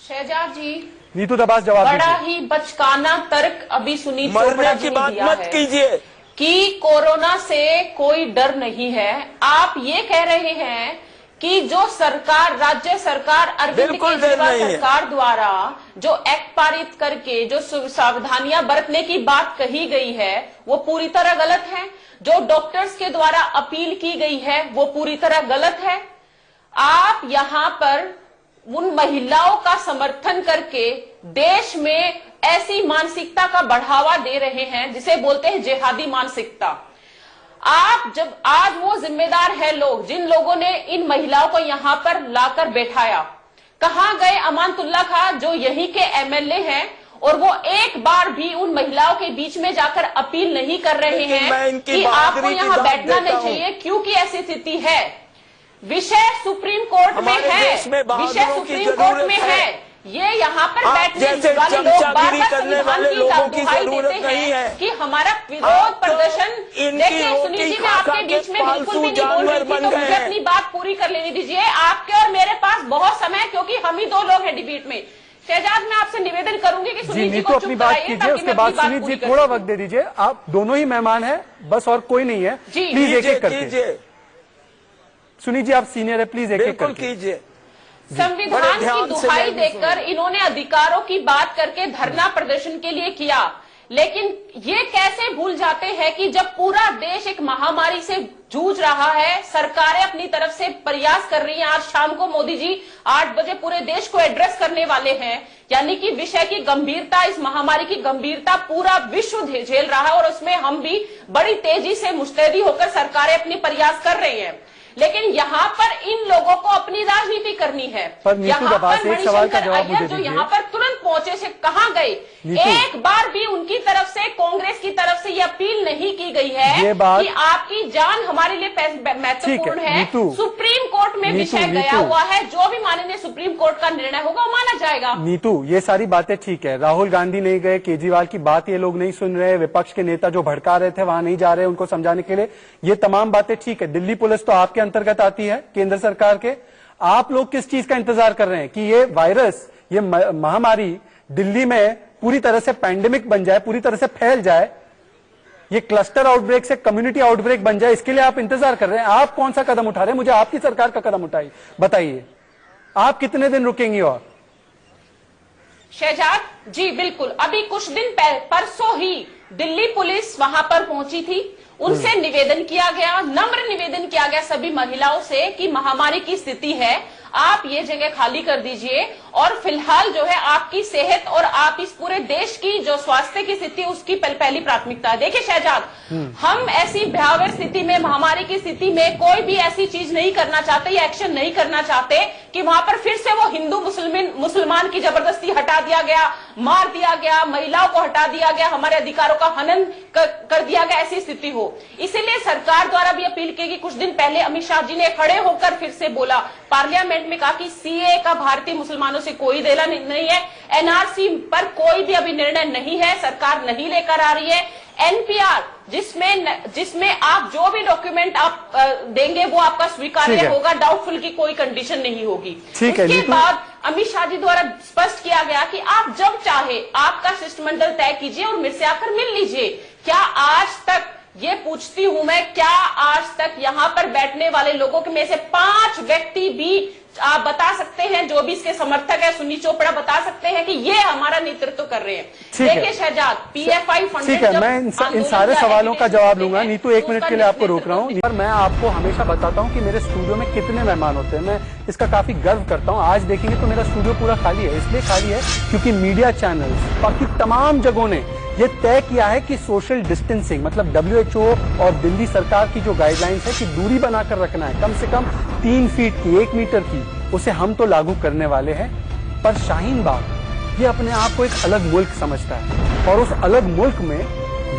शहजाद जी, नीतू दबास जवाब बड़ा ही बचकाना तर्क अभी सुनीत चोपड़ा जी ने दिया मत कीजिए कि कोरोना से कोई डर नहीं है। आप ये कह रहे हैं कि जो सरकार, राज्य सरकार, अरविंद केजरीवाल सरकार द्वारा जो एक्ट पारित करके जो सावधानियां बरतने की बात कही गई है वो पूरी तरह गलत है। जो डॉक्टर्स के द्वारा अपील की गई है वो पूरी तरह गलत है। आप यहाँ पर उन महिलाओं का समर्थन करके देश में ऐसी मानसिकता का बढ़ावा दे रहे हैं जिसे बोलते हैं जिहादी मानसिकता। आप जब आज वो जिम्मेदार है लोग, जिन लोगों ने इन महिलाओं को यहाँ पर लाकर बैठाया, कहाँ गए अमानतुल्लाह खान जो यहीं के एमएलए हैं, और वो एक बार भी उन महिलाओं के बीच में जाकर अपील नहीं कर रहे हैं कि आपको यहाँ बैठना नहीं चाहिए, क्योंकि ऐसी स्थिति है। विषय सुप्रीम कोर्ट में है, विषय सुप्रीम कोर्ट में है ये यहाँ पर बैठने जैसे वाले लोग चमचागिरी बार-बार करने संविधान वाले की लोगों की दुहाई जरूरत देते नहीं हैं है। कि हमारा विरोध प्रदर्शन। इनकी देखिए रोटी सुनील जी, मैं खा आपके खा बीच के में बिल्कुल भी नहीं बोल रही थी, पालतू तो जानवर मुझे बन गए अपनी बात पूरी कर लेने दीजिए। आपके और मेरे पास बहुत समय है, क्योंकि हम ही दो लोग हैं डिबेट में। शहजाद, मैं आपसे निवेदन करूंगी कि जी सुनील जी नीतू को अपनी चुप बात कराइए, कीजिए, ताकि उसके मैं बाद अपनी बात सुनील जी पूरी कर थोड़ा सकूं। वक्त दे दीजिए। आप दोनों ही मेहमान हैं, बस और कोई नहीं है। जी, प्लीज एक एक करके। कीजिए, सुनील जी आप सीनियर है, प्लीज एक एक बिल्कुल करके। कीजिए। संविधान बड़े की ध्यान से दुहाई मैं भी देकर इन्होंने अधिकारों की बात करके धरना प्रदर्शन के लिए किया, लेकिन ये कैसे भूल जाते हैं कि जब पूरा देश एक महामारी से जूझ रहा है, सरकारें अपनी तरफ से प्रयास कर रही हैं। आज शाम को मोदी जी 8 बजे पूरे देश को एड्रेस करने वाले हैं, यानी कि विषय की गंभीरता, इस महामारी की गंभीरता पूरा विश्व झेल रहा है, और उसमें हम भी बड़ी तेजी से मुस्तैदी होकर सरकारें अपनी प्रयास कर रही हैं। लेकिन यहाँ पर इन लोगों को अपनी राजनीति करनी है। पर नीतू यहाँ दबा से पर एक सवाल का मणिशंकर जवाब मुझे अय्यर जो दीजिए। यहाँ पर तुरंत पहुंचे से कहाँ गए? एक बार भी उनकी तरफ से, कांग्रेस की तरफ से ये अपील नहीं की गई है ये बात कि आपकी जान हमारे लिए महत्वपूर्ण है। नीतू, सुप्रीम कोर्ट में विषय गया हुआ है, जो भी माननीय सुप्रीम कोर्ट का निर्णय होगा वो माना जाएगा। नीतू, ये सारी बातें ठीक है, राहुल गांधी नहीं गए, केजरीवाल की बात ये लोग नहीं सुन रहे, विपक्ष के नेता जो भड़का रहे थे वहां नहीं जा रहे उनको समझाने के लिए, ये तमाम बातें ठीक है। दिल्ली पुलिस तो आपके अंतर्गत आती है, केंद्र सरकार के। आप लोग किस चीज का इंतजार कर रहे हैं कि ये वायरस, ये महामारी दिल्ली में पूरी तरह से पैंडेमिक बन जाए, पूरी तरह से फैल जाए, ये क्लस्टर आउटब्रेक से कम्युनिटी आउटब्रेक बन जाए, इसके लिए आप इंतजार कर रहे हैं? आप कौन सा कदम उठा रहे हैं? मुझे आपकी सरकार का कदम उठाइए, बताइए आप कितने दिन रुकेंगी? और शहजाद जी, बिल्कुल, अभी कुछ दिन परसों ही दिल्ली पुलिस वहां पर पहुंची थी, उनसे निवेदन किया गया, नम्र निवेदन किया गया सभी महिलाओं से कि महामारी की स्थिति है, आप ये जगह खाली कर दीजिए, और फिलहाल जो है आपकी सेहत और आप इस पूरे देश की जो स्वास्थ्य की स्थिति उसकी पहली प्राथमिकता है। देखिए शहजाद, हम ऐसी भयावह स्थिति में, महामारी की स्थिति में कोई भी ऐसी चीज नहीं करना चाहते या एक्शन नहीं करना चाहते कि वहां पर फिर से वो हिंदू मुसलमान की जबरदस्ती हटा दिया गया, मार दिया गया, महिलाओं को हटा दिया गया, हमारे अधिकारों का हनन कर दिया गया, ऐसी स्थिति हो। इसीलिए सरकार द्वारा भी अपील की कि कुछ दिन पहले अमित शाह जी ने खड़े होकर फिर से बोला, पार्लियामेंट में कहा कि सीए का भारतीय मुसलमानों से कोई देना नहीं है, एनआरसी पर कोई भी अभी निर्णय नहीं है, सरकार नहीं लेकर आ रही है। एनपीआर जिसमें आप जो भी डॉक्यूमेंट आप देंगे वो आपका स्वीकार्य होगा, डाउटफुल की कोई कंडीशन नहीं होगी। उसके बाद अमित शाह जी द्वारा स्पष्ट किया गया कि आप जब चाहे आपका शिष्टमंडल तय कीजिए और मेरे से आकर मिल लीजिए। क्या आज तक, ये पूछती हूं मैं, क्या आज तक यहाँ पर बैठने वाले लोगों के में से 5 व्यक्ति भी आप बता सकते हैं, जो भी इसके समर्थक है, सुनील चोपड़ा बता सकते हैं कि ये हमारा नेतृत्व कर रहे हैं? देखिए शहजाद, पीएफआई फंडेड, ठीक है, मैं इन सारे सवालों का जवाब लूंगा। नीतू, 1 मिनट के लिए आपको रोक रहा हूँ, पर मैं आपको हमेशा बताता हूँ कि मेरे स्टूडियो में कितने मेहमान होते हैं, मैं इसका काफी गर्व करता हूँ। आज देखेंगे तो मेरा स्टूडियो पूरा खाली है, इसलिए खाली है क्योंकि मीडिया चैनल्स, बाकी तमाम जगहों ने ये तय किया है कि सोशल डिस्टेंसिंग, मतलब WHO और दिल्ली सरकार की जो गाइडलाइंस है कि दूरी बनाकर रखना है, कम से कम 3 फीट की, 1 मीटर की, उसे हम तो लागू करने वाले हैं। पर शाहीन बाग ये अपने आप को एक अलग मुल्क समझता है, और उस अलग मुल्क में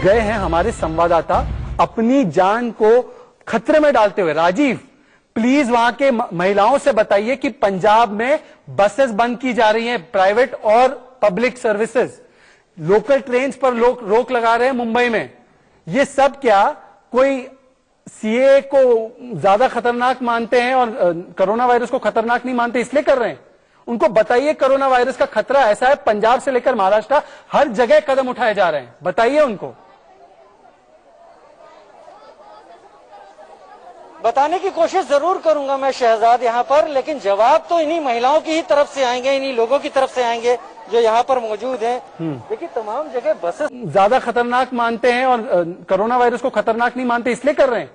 गए हैं हमारे संवाददाता अपनी जान को खतरे में डालते हुए। राजीव, प्लीज वहां के महिलाओं से बताइए कि पंजाब में बसेस बंद की जा रही हैं, प्राइवेट और पब्लिक सर्विसेज, लोकल ट्रेन पर लोग रोक लगा रहे हैं मुंबई में। ये सब क्या कोई सीए को ज्यादा खतरनाक मानते हैं और कोरोना वायरस को खतरनाक नहीं मानते इसलिए कर रहे हैं? उनको बताइए कोरोना वायरस का खतरा ऐसा है, पंजाब से लेकर महाराष्ट्र हर जगह कदम उठाए जा रहे हैं, बताइए उनको। बताने की कोशिश जरूर करूंगा मैं शहजाद यहाँ पर, लेकिन जवाब तो इन्हीं महिलाओं की ही तरफ से आएंगे, इन्हीं लोगों की तरफ से आएंगे जो यहाँ पर मौजूद हैं। देखिए तमाम जगह बसेस ज्यादा खतरनाक मानते हैं और कोरोना वायरस को खतरनाक नहीं मानते इसलिए कर रहे हैं।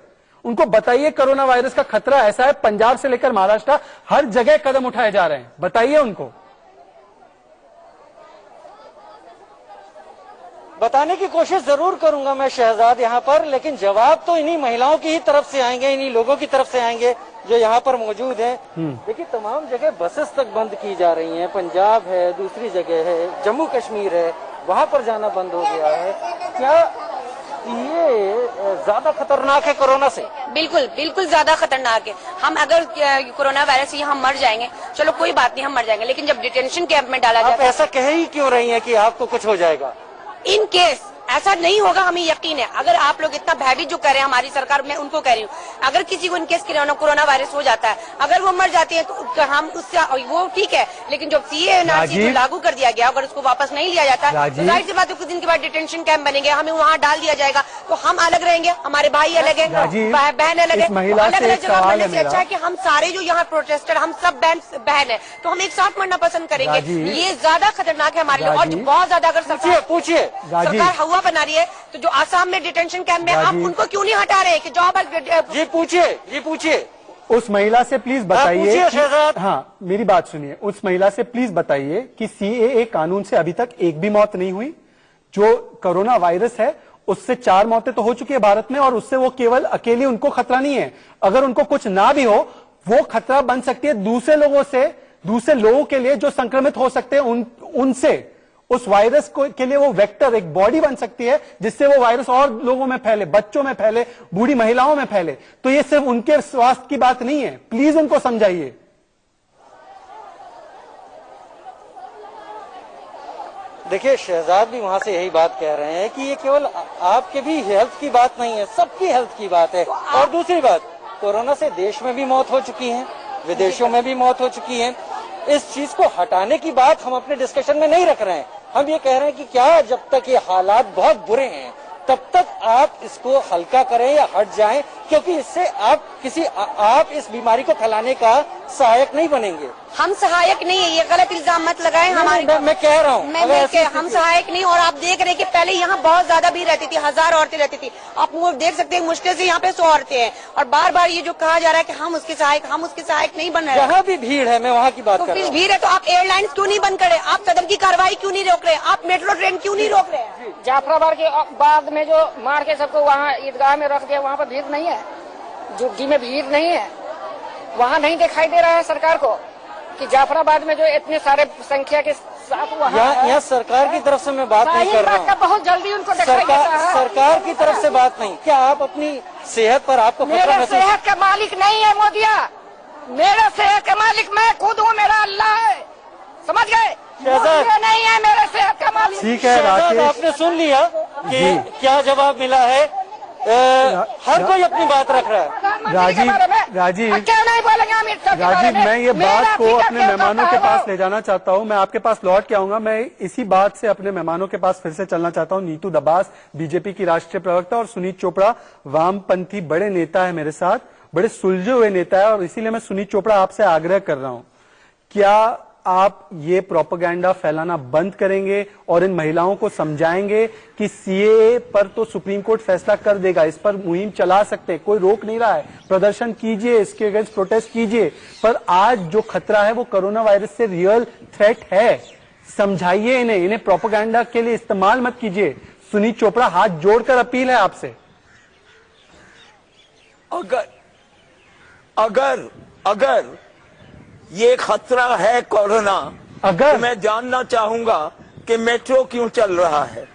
उनको बताइए कोरोना वायरस का खतरा ऐसा है, पंजाब से लेकर महाराष्ट्र हर जगह कदम उठाए जा रहे हैं, बताइए उनको। बताने की कोशिश जरूर करूंगा मैं शहजाद यहाँ पर, लेकिन जवाब तो इन्हीं महिलाओं की ही तरफ से आएंगे, इन्हीं लोगों की तरफ से आएंगे जो यहाँ पर मौजूद हैं। देखिए तमाम जगह बसेस तक बंद की जा रही हैं, पंजाब है, दूसरी जगह है, जम्मू कश्मीर है, वहां पर जाना बंद हो गया है। क्या ये ज्यादा खतरनाक है कोरोना से? बिल्कुल बिल्कुल ज्यादा खतरनाक है। हम अगर कोरोना वायरस से हम मर जाएंगे, चलो कोई बात नहीं, हम मर जाएंगे, लेकिन जब डिटेंशन कैंप में डाला जाता है, ऐसा कह ही क्यों रही हैं कि आपको कुछ हो जाएगा? इन केस ऐसा नहीं होगा, हमें यकीन है। अगर आप लोग इतना भयभीत जो कर रहे हैं, हमारी सरकार, मैं उनको कह रही हूँ, अगर किसी को इनकेस कोरोना वायरस हो जाता है, अगर वो मर जाती है तो हम उससे वो ठीक है, लेकिन जब सीए लागू कर दिया गया, अगर उसको वापस नहीं लिया जाता तो जाहिर सी बात है कुछ दिन के बाद डिटेंशन कैंप बनेंगे, हमें वहाँ डाल दिया जाएगा, तो हम अलग रहेंगे, हमारे भाई अलग है, बहन अलग है, अलग अलग जगह मरने से अच्छा है कि हम सारे जो यहाँ प्रोटेस्टर, हम सब बहन है, तो हम एक साथ मरना पसंद करेंगे। ये ज्यादा खतरनाक है हमारे लिए। और बहुत ज्यादा अगर सरकार हवा बना रही है, तो जो आसाम में डिटेंशन कैंप में, आप उनको क्यों नहीं हटा रहे कि जॉब? ये पूछिए उस महिला से प्लीज बताइए। हाँ, मेरी बात सुनिए। उस महिला से प्लीज बताइए कि सीएए कानून से अभी तक एक भी मौत नहीं हुई। जो कोरोना वायरस है उससे 4 मौतें तो हो चुकी है भारत में, और उससे वो केवल अकेली, उनको खतरा नहीं है। अगर उनको कुछ ना भी हो, वो खतरा बन सकती है दूसरे लोगों से, दूसरे लोगों के लिए जो संक्रमित हो सकते हैं उनसे। उस वायरस के लिए वो वेक्टर, एक बॉडी बन सकती है जिससे वो वायरस और लोगों में फैले, बच्चों में फैले, बूढ़ी महिलाओं में फैले। तो ये सिर्फ उनके स्वास्थ्य की बात नहीं है, प्लीज उनको समझाइए। देखिए, शहजाद भी वहां से यही बात कह रहे हैं कि ये केवल आपके भी हेल्थ की बात नहीं है, सबकी हेल्थ की बात है। और दूसरी बात, कोरोना से देश में भी मौत हो चुकी है, विदेशों में भी मौत हो चुकी है। इस चीज को हटाने की बात हम अपने डिस्कशन में नहीं रख रहे हैं। हम ये कह रहे हैं कि क्या जब तक ये हालात बहुत बुरे हैं तब तक आप इसको हल्का करें या हट जाएं, क्योंकि इससे आप इस बीमारी को फैलाने का सहायक नहीं बनेंगे। हम सहायक नहीं है, ये गलत इल्जाम मत लगाएं हमारे। मैं कह रहा हूँ हम सहायक नहीं। और आप देख रहे हैं कि पहले यहाँ बहुत ज्यादा भीड़ रहती थी, 1000 औरतें रहती थी। आप वो देख सकते हैं मुश्किल से यहाँ पे 100 औरतें हैं, और बार बार ये जो कहा जा रहा है कि हम उसके सहायक नहीं बन रहे। जहाँ भी भीड़ है, मैं वहाँ की बात कर रहा हूँ। भीड़ है तो आप एयरलाइंस क्यों नहीं बंद करे? आप सदन की कार्रवाई क्यों नहीं रोक रहे? आप मेट्रो ट्रेन क्यों नहीं रोक रहे? जाफराबाद के बाद में जो मार के सबको वहाँ ईदगाह में रख दिया, वहाँ पर भीड़ नहीं है, जुग्गी में भीड़ नहीं है, वहाँ नहीं दिखाई दे रहा है सरकार को कि जाफराबाद में जो इतने सारे संख्या के साथ यहाँ सरकार की तरफ से मैं बात नहीं कर रहा हूँ। बहुत जल्दी उनको सरकार की तरफ से बात नहीं। क्या आप अपनी सेहत पर आपको मेरे सेहत का मालिक नहीं है मोदिया, मेरे सेहत का मालिक मैं खुद हूँ, मेरा अल्लाह है, समझ गए? नहीं है मेरे सेहत का मालिक। ठीक है राकेश, आपने सुन लिया कि क्या जवाब मिला है। हर कोई अपनी बात रख रहा है। राजीव, मैं ये बात को अपने मेहमानों के पास ले जाना चाहता हूँ। मैं आपके पास लौट के आऊंगा। मैं इसी बात से अपने मेहमानों के पास फिर से चलना चाहता हूँ। नीतू दबास बीजेपी की राष्ट्रीय प्रवक्ता, और सुनीत चोपड़ा वामपंथी बड़े नेता है मेरे साथ, बड़े सुलझे हुए नेता है। और इसीलिए मैं सुनीत चोपड़ा आपसे आग्रह कर रहा हूँ, क्या आप ये प्रोपेगेंडा फैलाना बंद करेंगे और इन महिलाओं को समझाएंगे कि सीएए पर तो सुप्रीम कोर्ट फैसला कर देगा, इस पर मुहिम चला सकते हैं, कोई रोक नहीं रहा है, प्रदर्शन कीजिए, इसके अगेंस्ट प्रोटेस्ट कीजिए, पर आज जो खतरा है वो कोरोना वायरस से रियल थ्रेट है। समझाइए इन्हें प्रोपेगेंडा के लिए इस्तेमाल मत कीजिए। सुनीत चोपड़ा, हाथ जोड़कर अपील है आपसे। अगर ये खतरा है कोरोना, तो मैं जानना चाहूंगा कि मेट्रो क्यों चल रहा है,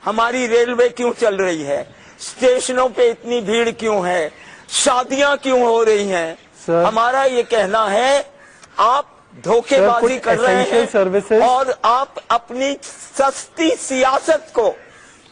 हमारी रेलवे क्यों चल रही है, स्टेशनों पे इतनी भीड़ क्यों है, शादियां क्यों हो रही हैं। हमारा ये कहना है आप धोखेबाजी कर रहे हैं और आप अपनी सस्ती सियासत को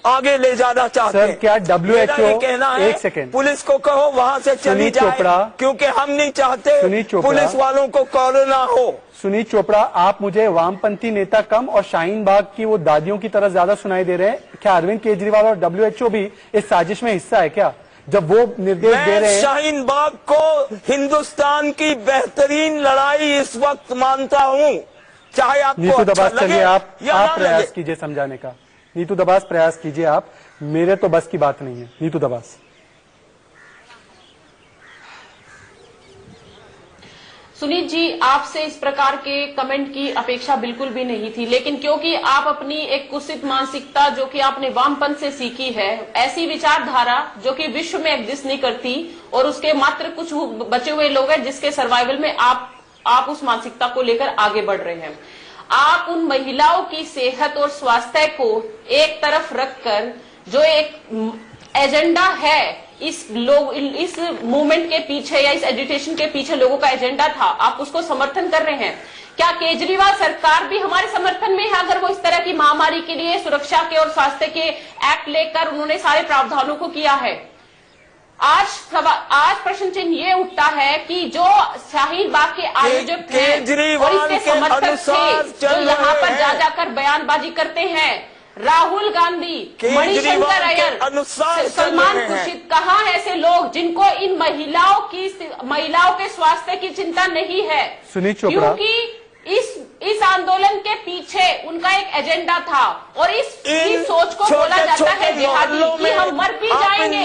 आगे ले जाना चाहते हैं। क्या WHO, कहना है, एक सेकेंड, पुलिस को कहो वहाँ से चली जाए, क्योंकि हम नहीं चाहते पुलिस वालों को कोरोना हो। सुनीत चोपड़ा, आप मुझे वामपंथी नेता कम और शाहीन बाग की वो दादियों की तरह ज्यादा सुनाई दे रहे हैं। क्या अरविंद केजरीवाल और WHO भी इस साजिश में हिस्सा है क्या, जब वो निर्देश दे रहे हैं? शाहीन बाग को हिंदुस्तान की बेहतरीन लड़ाई इस वक्त मानता हूँ, चाहे आपको नीतू दबास, अच्छा लगे चलिए आप प्रयास लगे। कीजिए समझाने का। नीतू दबास, प्रयास कीजिए आप, मेरे तो बस की बात नहीं है। नीतू दबास। सुनीत जी, आपसे इस प्रकार के कमेंट की अपेक्षा बिल्कुल भी नहीं थी, लेकिन क्योंकि आप अपनी एक कुत्सित मानसिकता जो कि आपने वामपंथ से सीखी है, ऐसी विचारधारा जो कि विश्व में एग्जिस्ट नहीं करती, और उसके मात्र कुछ बचे हुए लोग हैं जिसके सर्वाइवल में आप उस मानसिकता को लेकर आगे बढ़ रहे हैं। आप उन महिलाओं की सेहत और स्वास्थ्य को एक तरफ रखकर जो एक एजेंडा है इस मूवमेंट के पीछे या इस एजिटेशन के पीछे लोगों का एजेंडा था, आप उसको समर्थन कर रहे हैं। क्या केजरीवाल सरकार भी हमारे समर्थन में है अगर वो इस तरह की महामारी के लिए सुरक्षा के और स्वास्थ्य के एक्ट लेकर उन्होंने सारे प्रावधानों को किया है? आज प्रश्न चिन्ह ये उठता है कि जो शाहीन बाग के आयोजक हैं और इसके समर्थक थे जो यहाँ पर जा जाकर बयानबाजी करते हैं, राहुल गांधी, मणिशंकर अय्यर, सलमान खुर्शीद, कहाँ है ऐसे लोग जिनको इन महिलाओं के स्वास्थ्य की चिंता नहीं है? सुनील चोपड़ा, क्योंकि इस आंदोलन के पीछे उनका एक एजेंडा था और इस सोच को बोला जाता है जिहादी कि हम मर भी जाएंगे,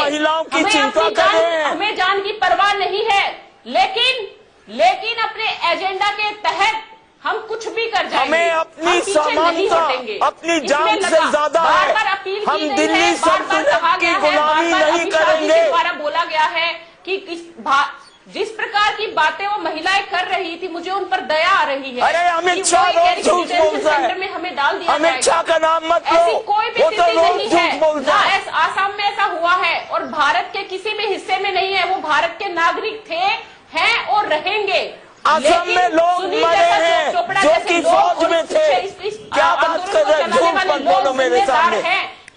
हमें जान की परवाह नहीं है, लेकिन अपने एजेंडा के तहत हम कुछ भी कर जाएंगे, हमें अपनी समानता, अपनी जान से ज्यादा है, हम दिल्ली सल्तनत की गुलामी नहीं करेंगे। द्वारा बोला गया है कि जिस प्रकार की बातें वो महिलाएं कर रही थी, मुझे उन पर दया आ रही है। अरे अमित शाह रोज झूठ बोलता है, में हमें डाल दिया अमित शाह का नाम मत लो, ऐसी कोई भी स्थिति नहीं है। आसाम में ऐसा हुआ है और भारत के किसी भी हिस्से में नहीं है। वो भारत के नागरिक थे, हैं और रहेंगे। असम में लोग मरे हैं जो कि फौज में थे। क्या बात कर रहे हैं? झूठ मत बोलो मेरे सामने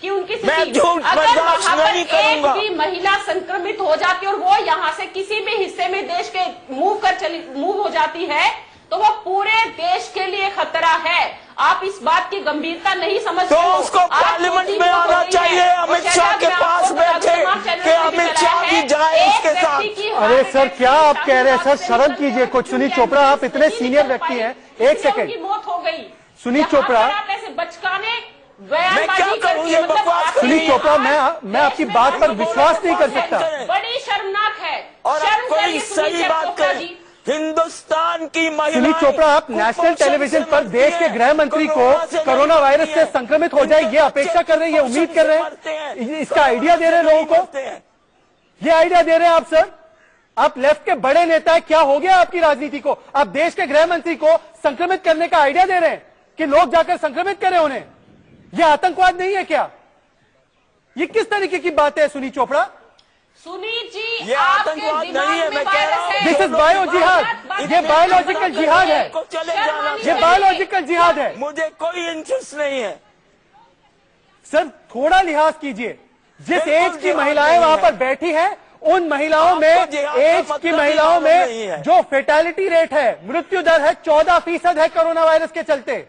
कि उनकी मैं झूठ बर्दाश्त नहीं करूंगा। एक भी महिला संक्रमित हो जाती है और वो यहाँ से किसी भी हिस्से में देश के मूव हो जाती है तो वो पूरे देश के लिए खतरा है। आप इस बात की गंभीरता नहीं समझते तो उसको पार्लियामेंट में आना चाहिए, अमित शाह के पास बैठे कि अमित शाह भी जाए उसके साथ। अरे सर क्या आप कह रहे हैं सर, शर्म कीजिए कुछ। सुनील चोपड़ा, आप इतने सीनियर व्यक्ति हैं, एक सेकंड। की मौत हो गई सुनील चोपड़ा, आप ऐसे बचकाने मैं क्या करूं ये बकवास? सुनील चोपड़ा, मैं आपकी बात पर विश्वास नहीं कर सकता। बड़ी शर्मनाक है। और आप कोई सही बात करें, हिंदुस्तान की महिला। सुनील चोपड़ा, आप नेशनल टेलीविजन पर देश के गृह मंत्री को कोरोना वायरस से संक्रमित हो जाए ये अपेक्षा कर रहे हैं, ये उम्मीद कर रहे हैं, इसका आइडिया दे रहे हैं लोगों को, ये आइडिया दे रहे हैं आप सर? आप लेफ्ट के बड़े नेता है, क्या हो गया आपकी राजनीति को? आप देश के गृह मंत्री को संक्रमित करने का आइडिया दे रहे हैं कि लोग जाकर संक्रमित करें उन्हें। ये आतंकवाद नहीं है क्या? ये किस तरीके की बात है सुनील चोपड़ा? सुनील जी, ये आतंकवाद नहीं है, मैं कह रहा हूं। दिस इज बायो जिहाद, ये बायोलॉजिकल जिहाद है, ये बायोलॉजिकल जिहाद है। मुझे कोई इंटरेस्ट नहीं है सर, थोड़ा लिहाज कीजिए। जिस एज की महिलाएं वहां पर बैठी हैं, उन महिलाओं में, एज की महिलाओं में जो फेटालिटी रेट है, मृत्यु दर है 14% है कोरोना वायरस के चलते।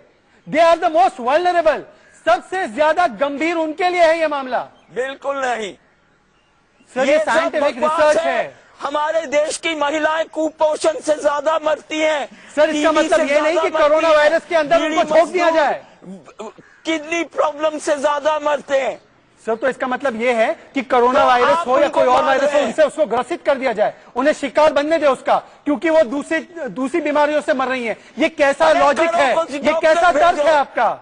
They are the most vulnerable, सबसे ज्यादा गंभीर उनके लिए है ये मामला। बिल्कुल नहीं सर, ये साइंटिफिक रिसर्च है। हमारे देश की महिलाएं कुपोषण से ज्यादा मरती हैं। सर, इसका मतलब ये नहीं कि कोरोना वायरस के अंदर उनको छोड़ दिया जाए। किडनी प्रॉब्लम से ज्यादा मरते हैं सर, तो इसका मतलब ये है कि कोरोना वायरस हो या कोई और वायरस हो, उनसे उसको ग्रसित कर दिया जाए, उन्हें शिकार बनने दे उसका, क्योंकि वो दूसरी बीमारियों से मर रही हैं। ये कैसा लॉजिक है? ये कैसा तर्क है आपका?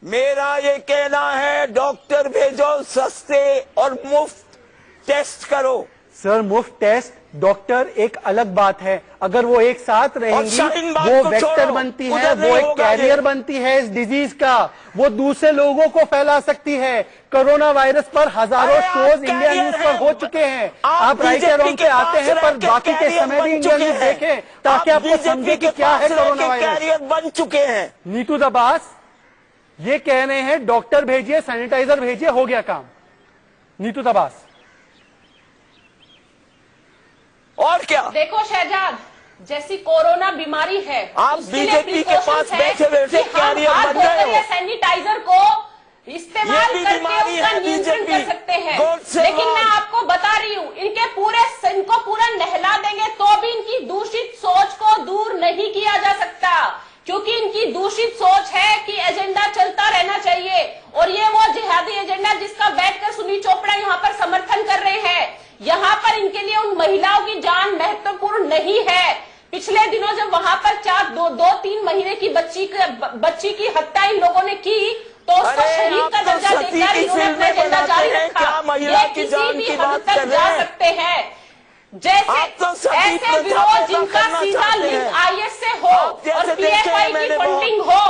मेरा ये कहना है, डॉक्टर भेजो, सस्ते और मुफ्त टेस्ट करो। सर, मुफ्त टेस्ट, डॉक्टर एक अलग बात है। अगर वो एक साथ रहेंगी, वो वेक्टर बनती है, वो एक कैरियर बनती है इस डिजीज का, वो दूसरे लोगों को फैला सकती है। कोरोना वायरस पर हजारों शोज इंडिया न्यूज पर हो चुके हैं। आप राइट या रॉन्ग पे आते हैं, पर बाकी के समय भी इंडिया न्यूज देखें ताकि आपको समझे कि क्या है कोरोना वायरस। कैरियर बन चुके हैं। नीतू दबास ये कह रहे हैं डॉक्टर भेजिए, सैनिटाइजर भेजिए, हो गया काम। नीतू दबास, और क्या? देखो शहजाद, जैसी कोरोना बीमारी है, आप बीजेपी के पास बैठे बैठे कैरियर बन गए हो। सैनिटाइजर को इस्तेमाल करके उसका नियंत्रण कर सकते हैं। लेकिन मैं आपको बता रही हूँ, इनको पूरा नहला देंगे तो भी इनकी दूषित सोच को दूर नहीं किया जा सकता, क्योंकि इनकी दूषित सोच है कि एजेंडा चलता रहना चाहिए। और ये वो जिहादी एजेंडा जिसका बैठकर सुनील चोपड़ा यहाँ पर समर्थन कर रहे हैं। यहाँ पर इनके लिए उन महिलाओं की जान महत्वपूर्ण नहीं है। पिछले दिनों जब वहां पर 2-3 महीने की बच्ची की हत्या इन लोगों ने की, तो उसको शहीद का दर्जा देकर इन्होंने अपना एजेंडा जारी रखा। ये किसी भी हद तक जा सकते हैं। जैसे ऐसे विरोध जिनका सीधा लिंक IS से हो और PFI की फंडिंग हो,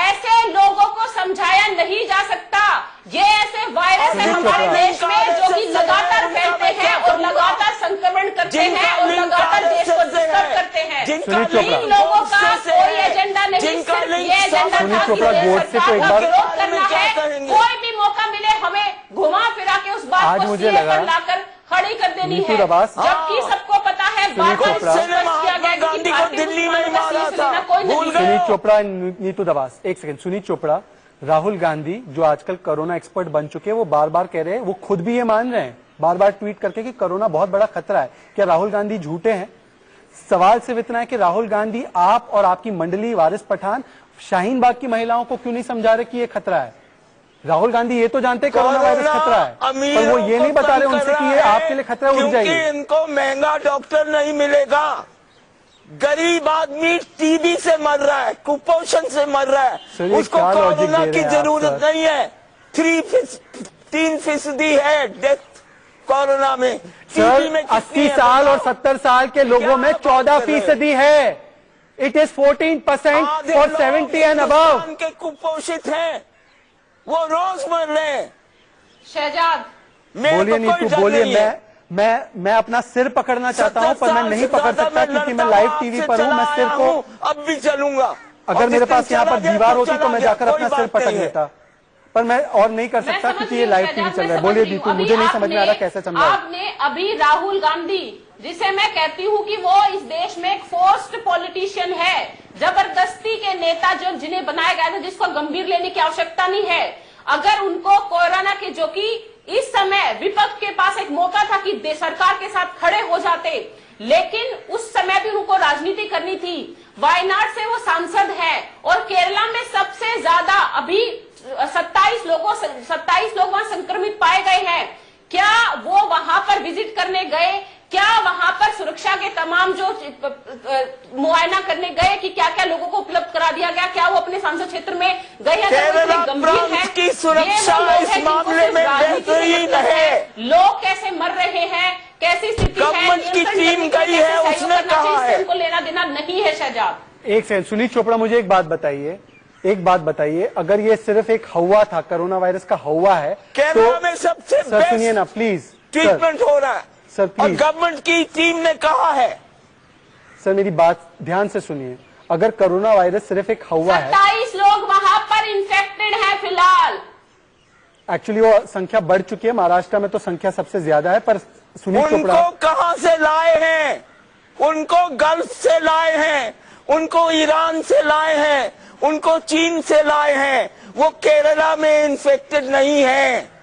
ऐसे लोगों को समझाया नहीं जा सकता। ये ऐसे वायरस है हमारे देश में जो कि लगातार फैलते हैं और लगातार संक्रमण करते हैं और लगातार देश को डिस्टर्ब करते हैं। इन लोगों का कोई एजेंडा नहीं, सिर्फ ये एजेंडा था कि सरकार का विरोध करना है। कोई भी मौका मिले हमें घुमा फिरा के उस बात को सीधे पर लाकर खड़ी कर देनी है, जबकि सबको पता है बार-बार स्पष्ट किया गया कि भारतीय दिल्ली में मारा था। सुनीत चोपड़ा, नीतू दबास, एक सेकंड। सुनीत चोपड़ा, राहुल गांधी जो आजकल कोरोना एक्सपर्ट बन चुके हैं, वो बार बार कह रहे हैं, वो खुद भी ये मान रहे हैं बार बार ट्वीट करके कि कोरोना बहुत बड़ा खतरा है। क्या राहुल गांधी झूठे हैं? सवाल सिर्फ इतना है कि राहुल गांधी, आप और आपकी मंडली वारिस पठान शाहीन बाग की महिलाओं को क्यों नहीं समझा रहे कि ये खतरा है? राहुल गांधी ये तो जानते हैं कोरोना वायरस खतरा है, पर वो ये नहीं बता रहे उनसे कि ये आपके लिए खतरा उठ जाएगी। क्योंकि इनको महंगा डॉक्टर नहीं मिलेगा। गरीब आदमी टीबी से मर रहा है, कुपोषण से मर रहा है, उसको कोरोना की जरूरत नहीं है। 3% है डेथ कोरोना में। सर 80 साल और 70 साल के लोगों में 14% है। It is 14% for 70 and above. के कुपोषित हैं, वो रोज मर रहे हैं। शहजाद बोलिए नीतू, बोलिए। मैं अपना सिर पकड़ना चाहता हूं, पर मैं नहीं पकड़ सकता क्योंकि मैं लाइव टीवी पर हूं। मैं सिर को अब भी चलूंगा। अगर मेरे पास यहाँ पर दीवार होती तो मैं जाकर अपना सिर पकड़ लेता, पर मैं और नहीं कर सकता क्योंकि ये लाइव टीवी चल रहा है। बोलिए नीतू, मुझे नहीं समझ में आ रहा कैसे समझाएं। आपने अभी राहुल गांधी, जिसे मैं कहती हूँ कि वो इस देश में एक फोर्स्ड पॉलिटिशियन है, जबरदस्ती के नेता जो जिन्हें बनाया गया था, जिसको गंभीर लेने की आवश्यकता नहीं है। अगर उनको कोरोना के, जो कि इस समय विपक्ष के पास एक मौका था कि सरकार के साथ खड़े हो जाते, लेकिन उस समय भी उनको राजनीति करनी थी। वायनाड से वो सांसद है और केरला में सबसे ज्यादा अभी 27 लोग वहां संक्रमित पाए गए हैं। क्या वो वहां पर विजिट करने गए? क्या वहां पर सुरक्षा के तमाम जो मुआयना करने गए कि क्या क्या लोगों को उपलब्ध करा दिया गया? क्या वो अपने सांसद क्षेत्र में गए हैं? गंभीर है की सुरक्षा इस मामले में बेहतरीन है। लोग कैसे मर रहे हैं, कैसी स्थिति है, गवर्नमेंट की टीम गई है, उसने कहा है उनको लेना देना नहीं है। शहजाद एक सेकंड, सुनीत चोपड़ा मुझे एक बात बताइए, अगर ये सिर्फ एक हवा था, कोरोना वायरस का हवा है, केरला में सबसे सर सुनिए ना प्लीज, ट्रीटमेंट हो रहा है सर और प्लीज। गवर्नमेंट की टीम ने कहा है। सर मेरी बात ध्यान से सुनिए, अगर कोरोना वायरस सिर्फ एक हवा है, 27 लोग वहां पर इंफेक्टेड हैं फिलहाल। एक्चुअली वो संख्या बढ़ चुकी है, महाराष्ट्र में तो संख्या सबसे ज्यादा है। पर सुनीत चोपड़ा, उनको कहां से लाए हैं? उनको गल्फ से लाए हैं, उनको ईरान से लाए हैं, उनको चीन से लाए हैं। वो केरला में इन्फेक्टेड नहीं है।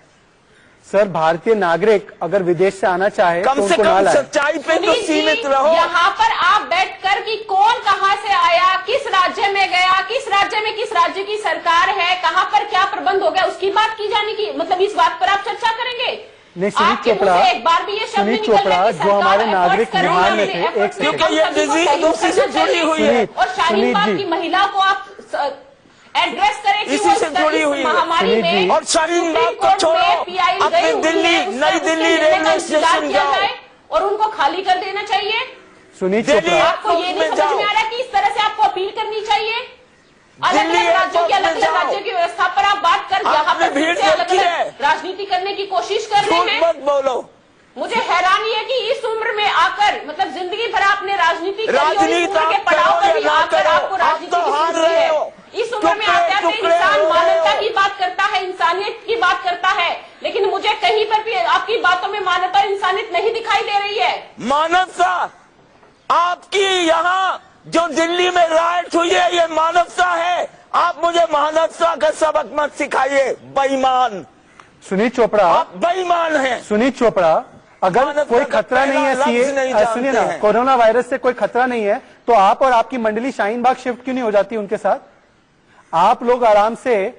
सर भारतीय नागरिक अगर विदेश से आना चाहे कम तो से उनको ना कम लाए। सच्चाई पे तो सीमित रहो। यहाँ पर आप बैठकर कि कौन कहाँ से आया, किस राज्य में गया, किस राज्य की सरकार है, कहाँ पर क्या प्रबंध हो गया, उसकी बात की जाने की, मतलब इस बात पर आप चर्चा करेंगे? नहीं सुनीत चोपड़ा, एक बार भी ये शब्द सुनीत चोपड़ा जो हमारे नागरिक विमान में थे, एक क्योंकि ये डिजीज दूसरी से जुड़ी हुई है और शाहीन बाग की महिला को आप एड्रेस करें कि इसी से जुड़ी हुई है महामारी में, और शाहीन बाग को छोड़ो, अपने दिल्ली, नई दिल्ली रेलवे स्टेशन जाओ और उनको खाली कर देना चाहिए। सुनीत चोपड़ा, आपको ये नहीं समझ में आ रहा कि इस तरह से आपको अपील करनी चाहिए? अलग अलग राज्यों की राज्यों की व्यवस्था पर आप बात कर, यहाँ पर भीड़ अलग अलग राजनीति करने की कोशिश कर रहे हैं। मत बोलो। मुझे हैरानी है कि इस उम्र में आकर, मतलब जिंदगी भर आपने राजनीति करी और इस उम्र के पड़ाव पर भी आकर आपको राजनीति की हार सोच रहे है। हो। इस उम्र में आप कहते हैं इंसान मानवता की बात करता है, इंसानियत की बात करता है, लेकिन मुझे कहीं पर भी आपकी बातों में मानवता और इंसानियत नहीं दिखाई दे रही है। मानवता आपकी यहाँ जो दिल्ली में राइट हुई है, ये मानवता है। आप मुझे मानवता का सबक मत सिखाइए, बेईमान। सुनीत चोपड़ा, आप बेईमान हैं। सुनीत चोपड़ा, अगर कोई खतरा नहीं है, सुनिए ना, कोरोना वायरस से कोई खतरा नहीं है, तो आप और आपकी मंडली शाहीन बाग शिफ्ट क्यों नहीं हो जाती उनके साथ? आप लोग आराम से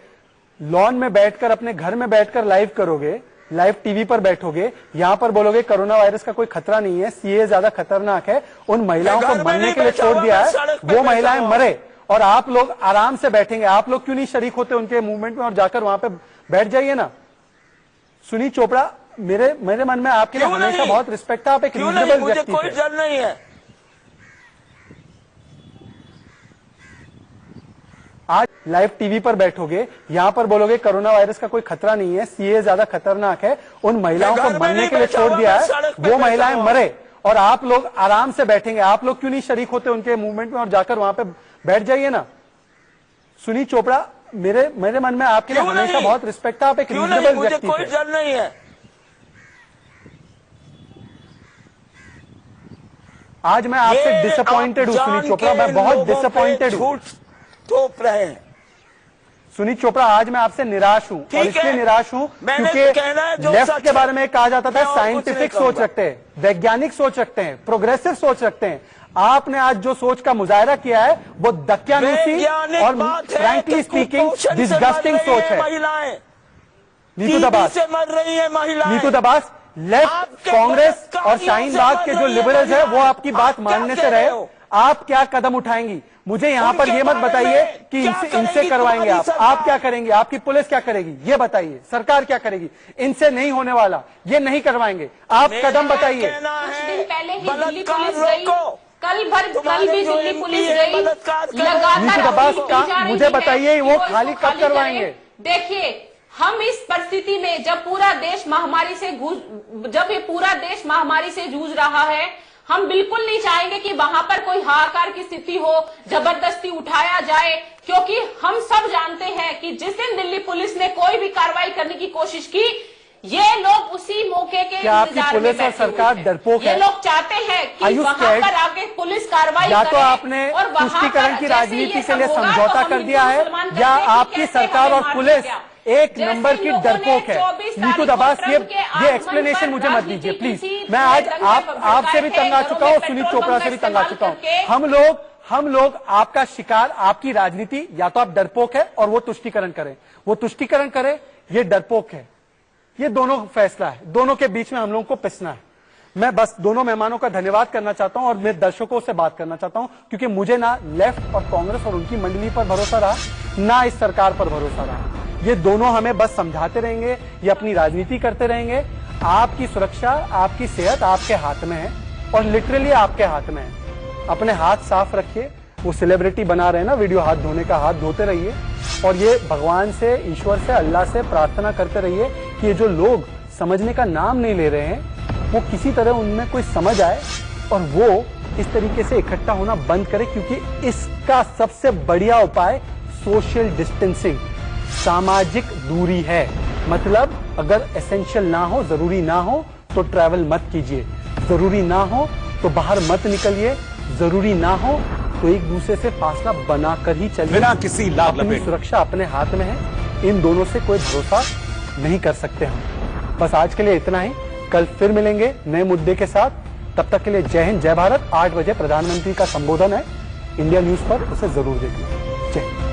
लॉन में बैठकर, अपने घर में बैठकर लाइव करोगे, लाइव टीवी पर बैठोगे, यहां पर बोलोगे कोरोना वायरस का कोई खतरा नहीं है, सीए ज्यादा खतरनाक है, उन महिलाओं को मरने के लिए छोड़ दिया है, वो महिलाएं मरे, और आप लोग आराम से बैठेंगे। आप लोग क्यों नहीं शरीक होते उनके मूवमेंट में और जाकर वहां पे बैठ जाइए ना? सुनीत चोपड़ा, मेरे मन में आपके लिए हमेशा बहुत रिस्पेक्ट है, आप एक रीजनेबल व्यक्ति कोई डर नहीं है। आज लाइव टीवी पर बैठोगे, यहाँ पर बोलोगे कोरोना वायरस का कोई खतरा नहीं है, सीए ज्यादा खतरनाक है, उन महिलाओं को मरने के लिए छोड़ दिया है, वो महिलाएं मरे और आप लोग आराम से बैठेंगे। आप लोग क्यों नहीं शरीक होते उनके मूवमेंट में और जाकर वहां पे बैठ जाइए ना। सुनील चोपड़ा, मेरे मन में आपके लिए हमेशा बहुत रिस्पेक्ट है, आप एक रीजनेबल व्यक्ति थे। कोई डर नहीं है। आज मैं आपसे डिसअपॉइंटेड हूं सुनील चोपड़ा, मैं बहुत डिसअपॉइंटेड हूं। थोप रहे हैं सुनील चोपड़ा, आज मैं आपसे निराश हूं और इसलिए निराश हूं क्योंकि लेफ्ट के बारे में कहा जाता था साइंटिफिक सोच रखते हैं, वैज्ञानिक सोच रखते हैं, प्रोग्रेसिव सोच रखते हैं। आपने आज जो सोच का मुजाहरा किया है वो दकियानूसी और फ्रैंकली स्पीकिंग डिस्गस्टिंग सोच है। नीतू दबास मर रही है महिलाएं। नीतू दबास, लेफ्ट कांग्रेस और शाहीन बाग के जो लिबरल्स है वो आपकी बात मानने से रहे। आप क्या कदम उठाएंगी? मुझे यहाँ पर ये मत बताइए कि इनसे करवाएंगे आप क्या करेंगे? आपकी पुलिस क्या करेगी ये बताइए, सरकार क्या करेगी? इनसे नहीं होने वाला, ये नहीं करवाएंगे, आप कदम बताइए। कुछ दिन पहले ही दिल्ली पुलिस गई, कल भी दिल्ली पुलिस गई, लगातार मुझे बताइए वो खाली कब करवाएंगे? देखिए, हम इस परिस्थिति में जब ये पूरा देश महामारी से जूझ रहा है, हम बिल्कुल नहीं चाहेंगे कि वहां पर कोई हाहाकार की स्थिति हो, जबरदस्ती उठाया जाए, क्योंकि हम सब जानते हैं कि जिस दिन दिल्ली पुलिस ने कोई भी कार्रवाई करने की कोशिश की, ये लोग उसी मौके के इंतजार में बैठे सरकार डरपोक है। ये लोग चाहते हैं कि वहां पर आके पुलिस कार्रवाई या तो आपने तुष्टीकरण की राजनीति के लिए समझौता कर दिया है या आपकी सरकार और पुलिस एक नंबर की डरपोक है। नीतू दबास, ये एक्सप्लेनेशन मुझे मत दीजिए प्लीज। मैं आज आपसे भी तंग आ चुका हूँ, सुनील चोपड़ा से भी तंग आ चुका हूँ। हम लोग आपका शिकार, आपकी राजनीति, या तो आप डरपोक है और वो तुष्टीकरण करें, वो तुष्टीकरण करे, ये डरपोक है। ये दोनों फैसला है, दोनों के बीच में हम लोगों को पिसना है। मैं बस दोनों मेहमानों का धन्यवाद करना चाहता हूं और मैं दर्शकों से बात करना चाहता हूं, क्योंकि मुझे ना लेफ्ट और कांग्रेस और उनकी मंडली पर भरोसा रहा, ना इस सरकार पर भरोसा रहा। ये दोनों हमें बस समझाते रहेंगे, ये अपनी राजनीति करते रहेंगे। आपकी सुरक्षा, आपकी सेहत आपके हाथ में है और लिटरली आपके हाथ में है। अपने हाथ साफ रखिए। वो सेलिब्रिटी बना रहे हैं ना वीडियो हाथ धोने का, हाथ धोते रहिए और ये भगवान से, ईश्वर से, अल्लाह से प्रार्थना करते रहिए कि ये जो लोग समझने का नाम नहीं ले रहे हैं वो किसी तरह उनमें कोई समझ आए और वो इस तरीके से इकट्ठा होना बंद करे, क्योंकि इसका सबसे बढ़िया उपाय सोशल डिस्टेंसिंग, सामाजिक दूरी है। मतलब अगर एसेंशियल ना हो, जरूरी ना हो तो ट्रैवल मत कीजिए, जरूरी ना हो तो बाहर मत निकलिए, जरूरी ना हो तो एक दूसरे से फासला बनाकर ही चलिए। बिना किसी लाभ अपनी सुरक्षा अपने हाथ में है। इन दोनों से कोई भरोसा नहीं कर सकते हम। बस आज के लिए इतना ही, कल फिर मिलेंगे नए मुद्दे के साथ। तब तक के लिए जय हिंद, जय भारत। 8 बजे प्रधानमंत्री का संबोधन है इंडिया न्यूज पर, उसे जरूर देखिए। जय हिंद।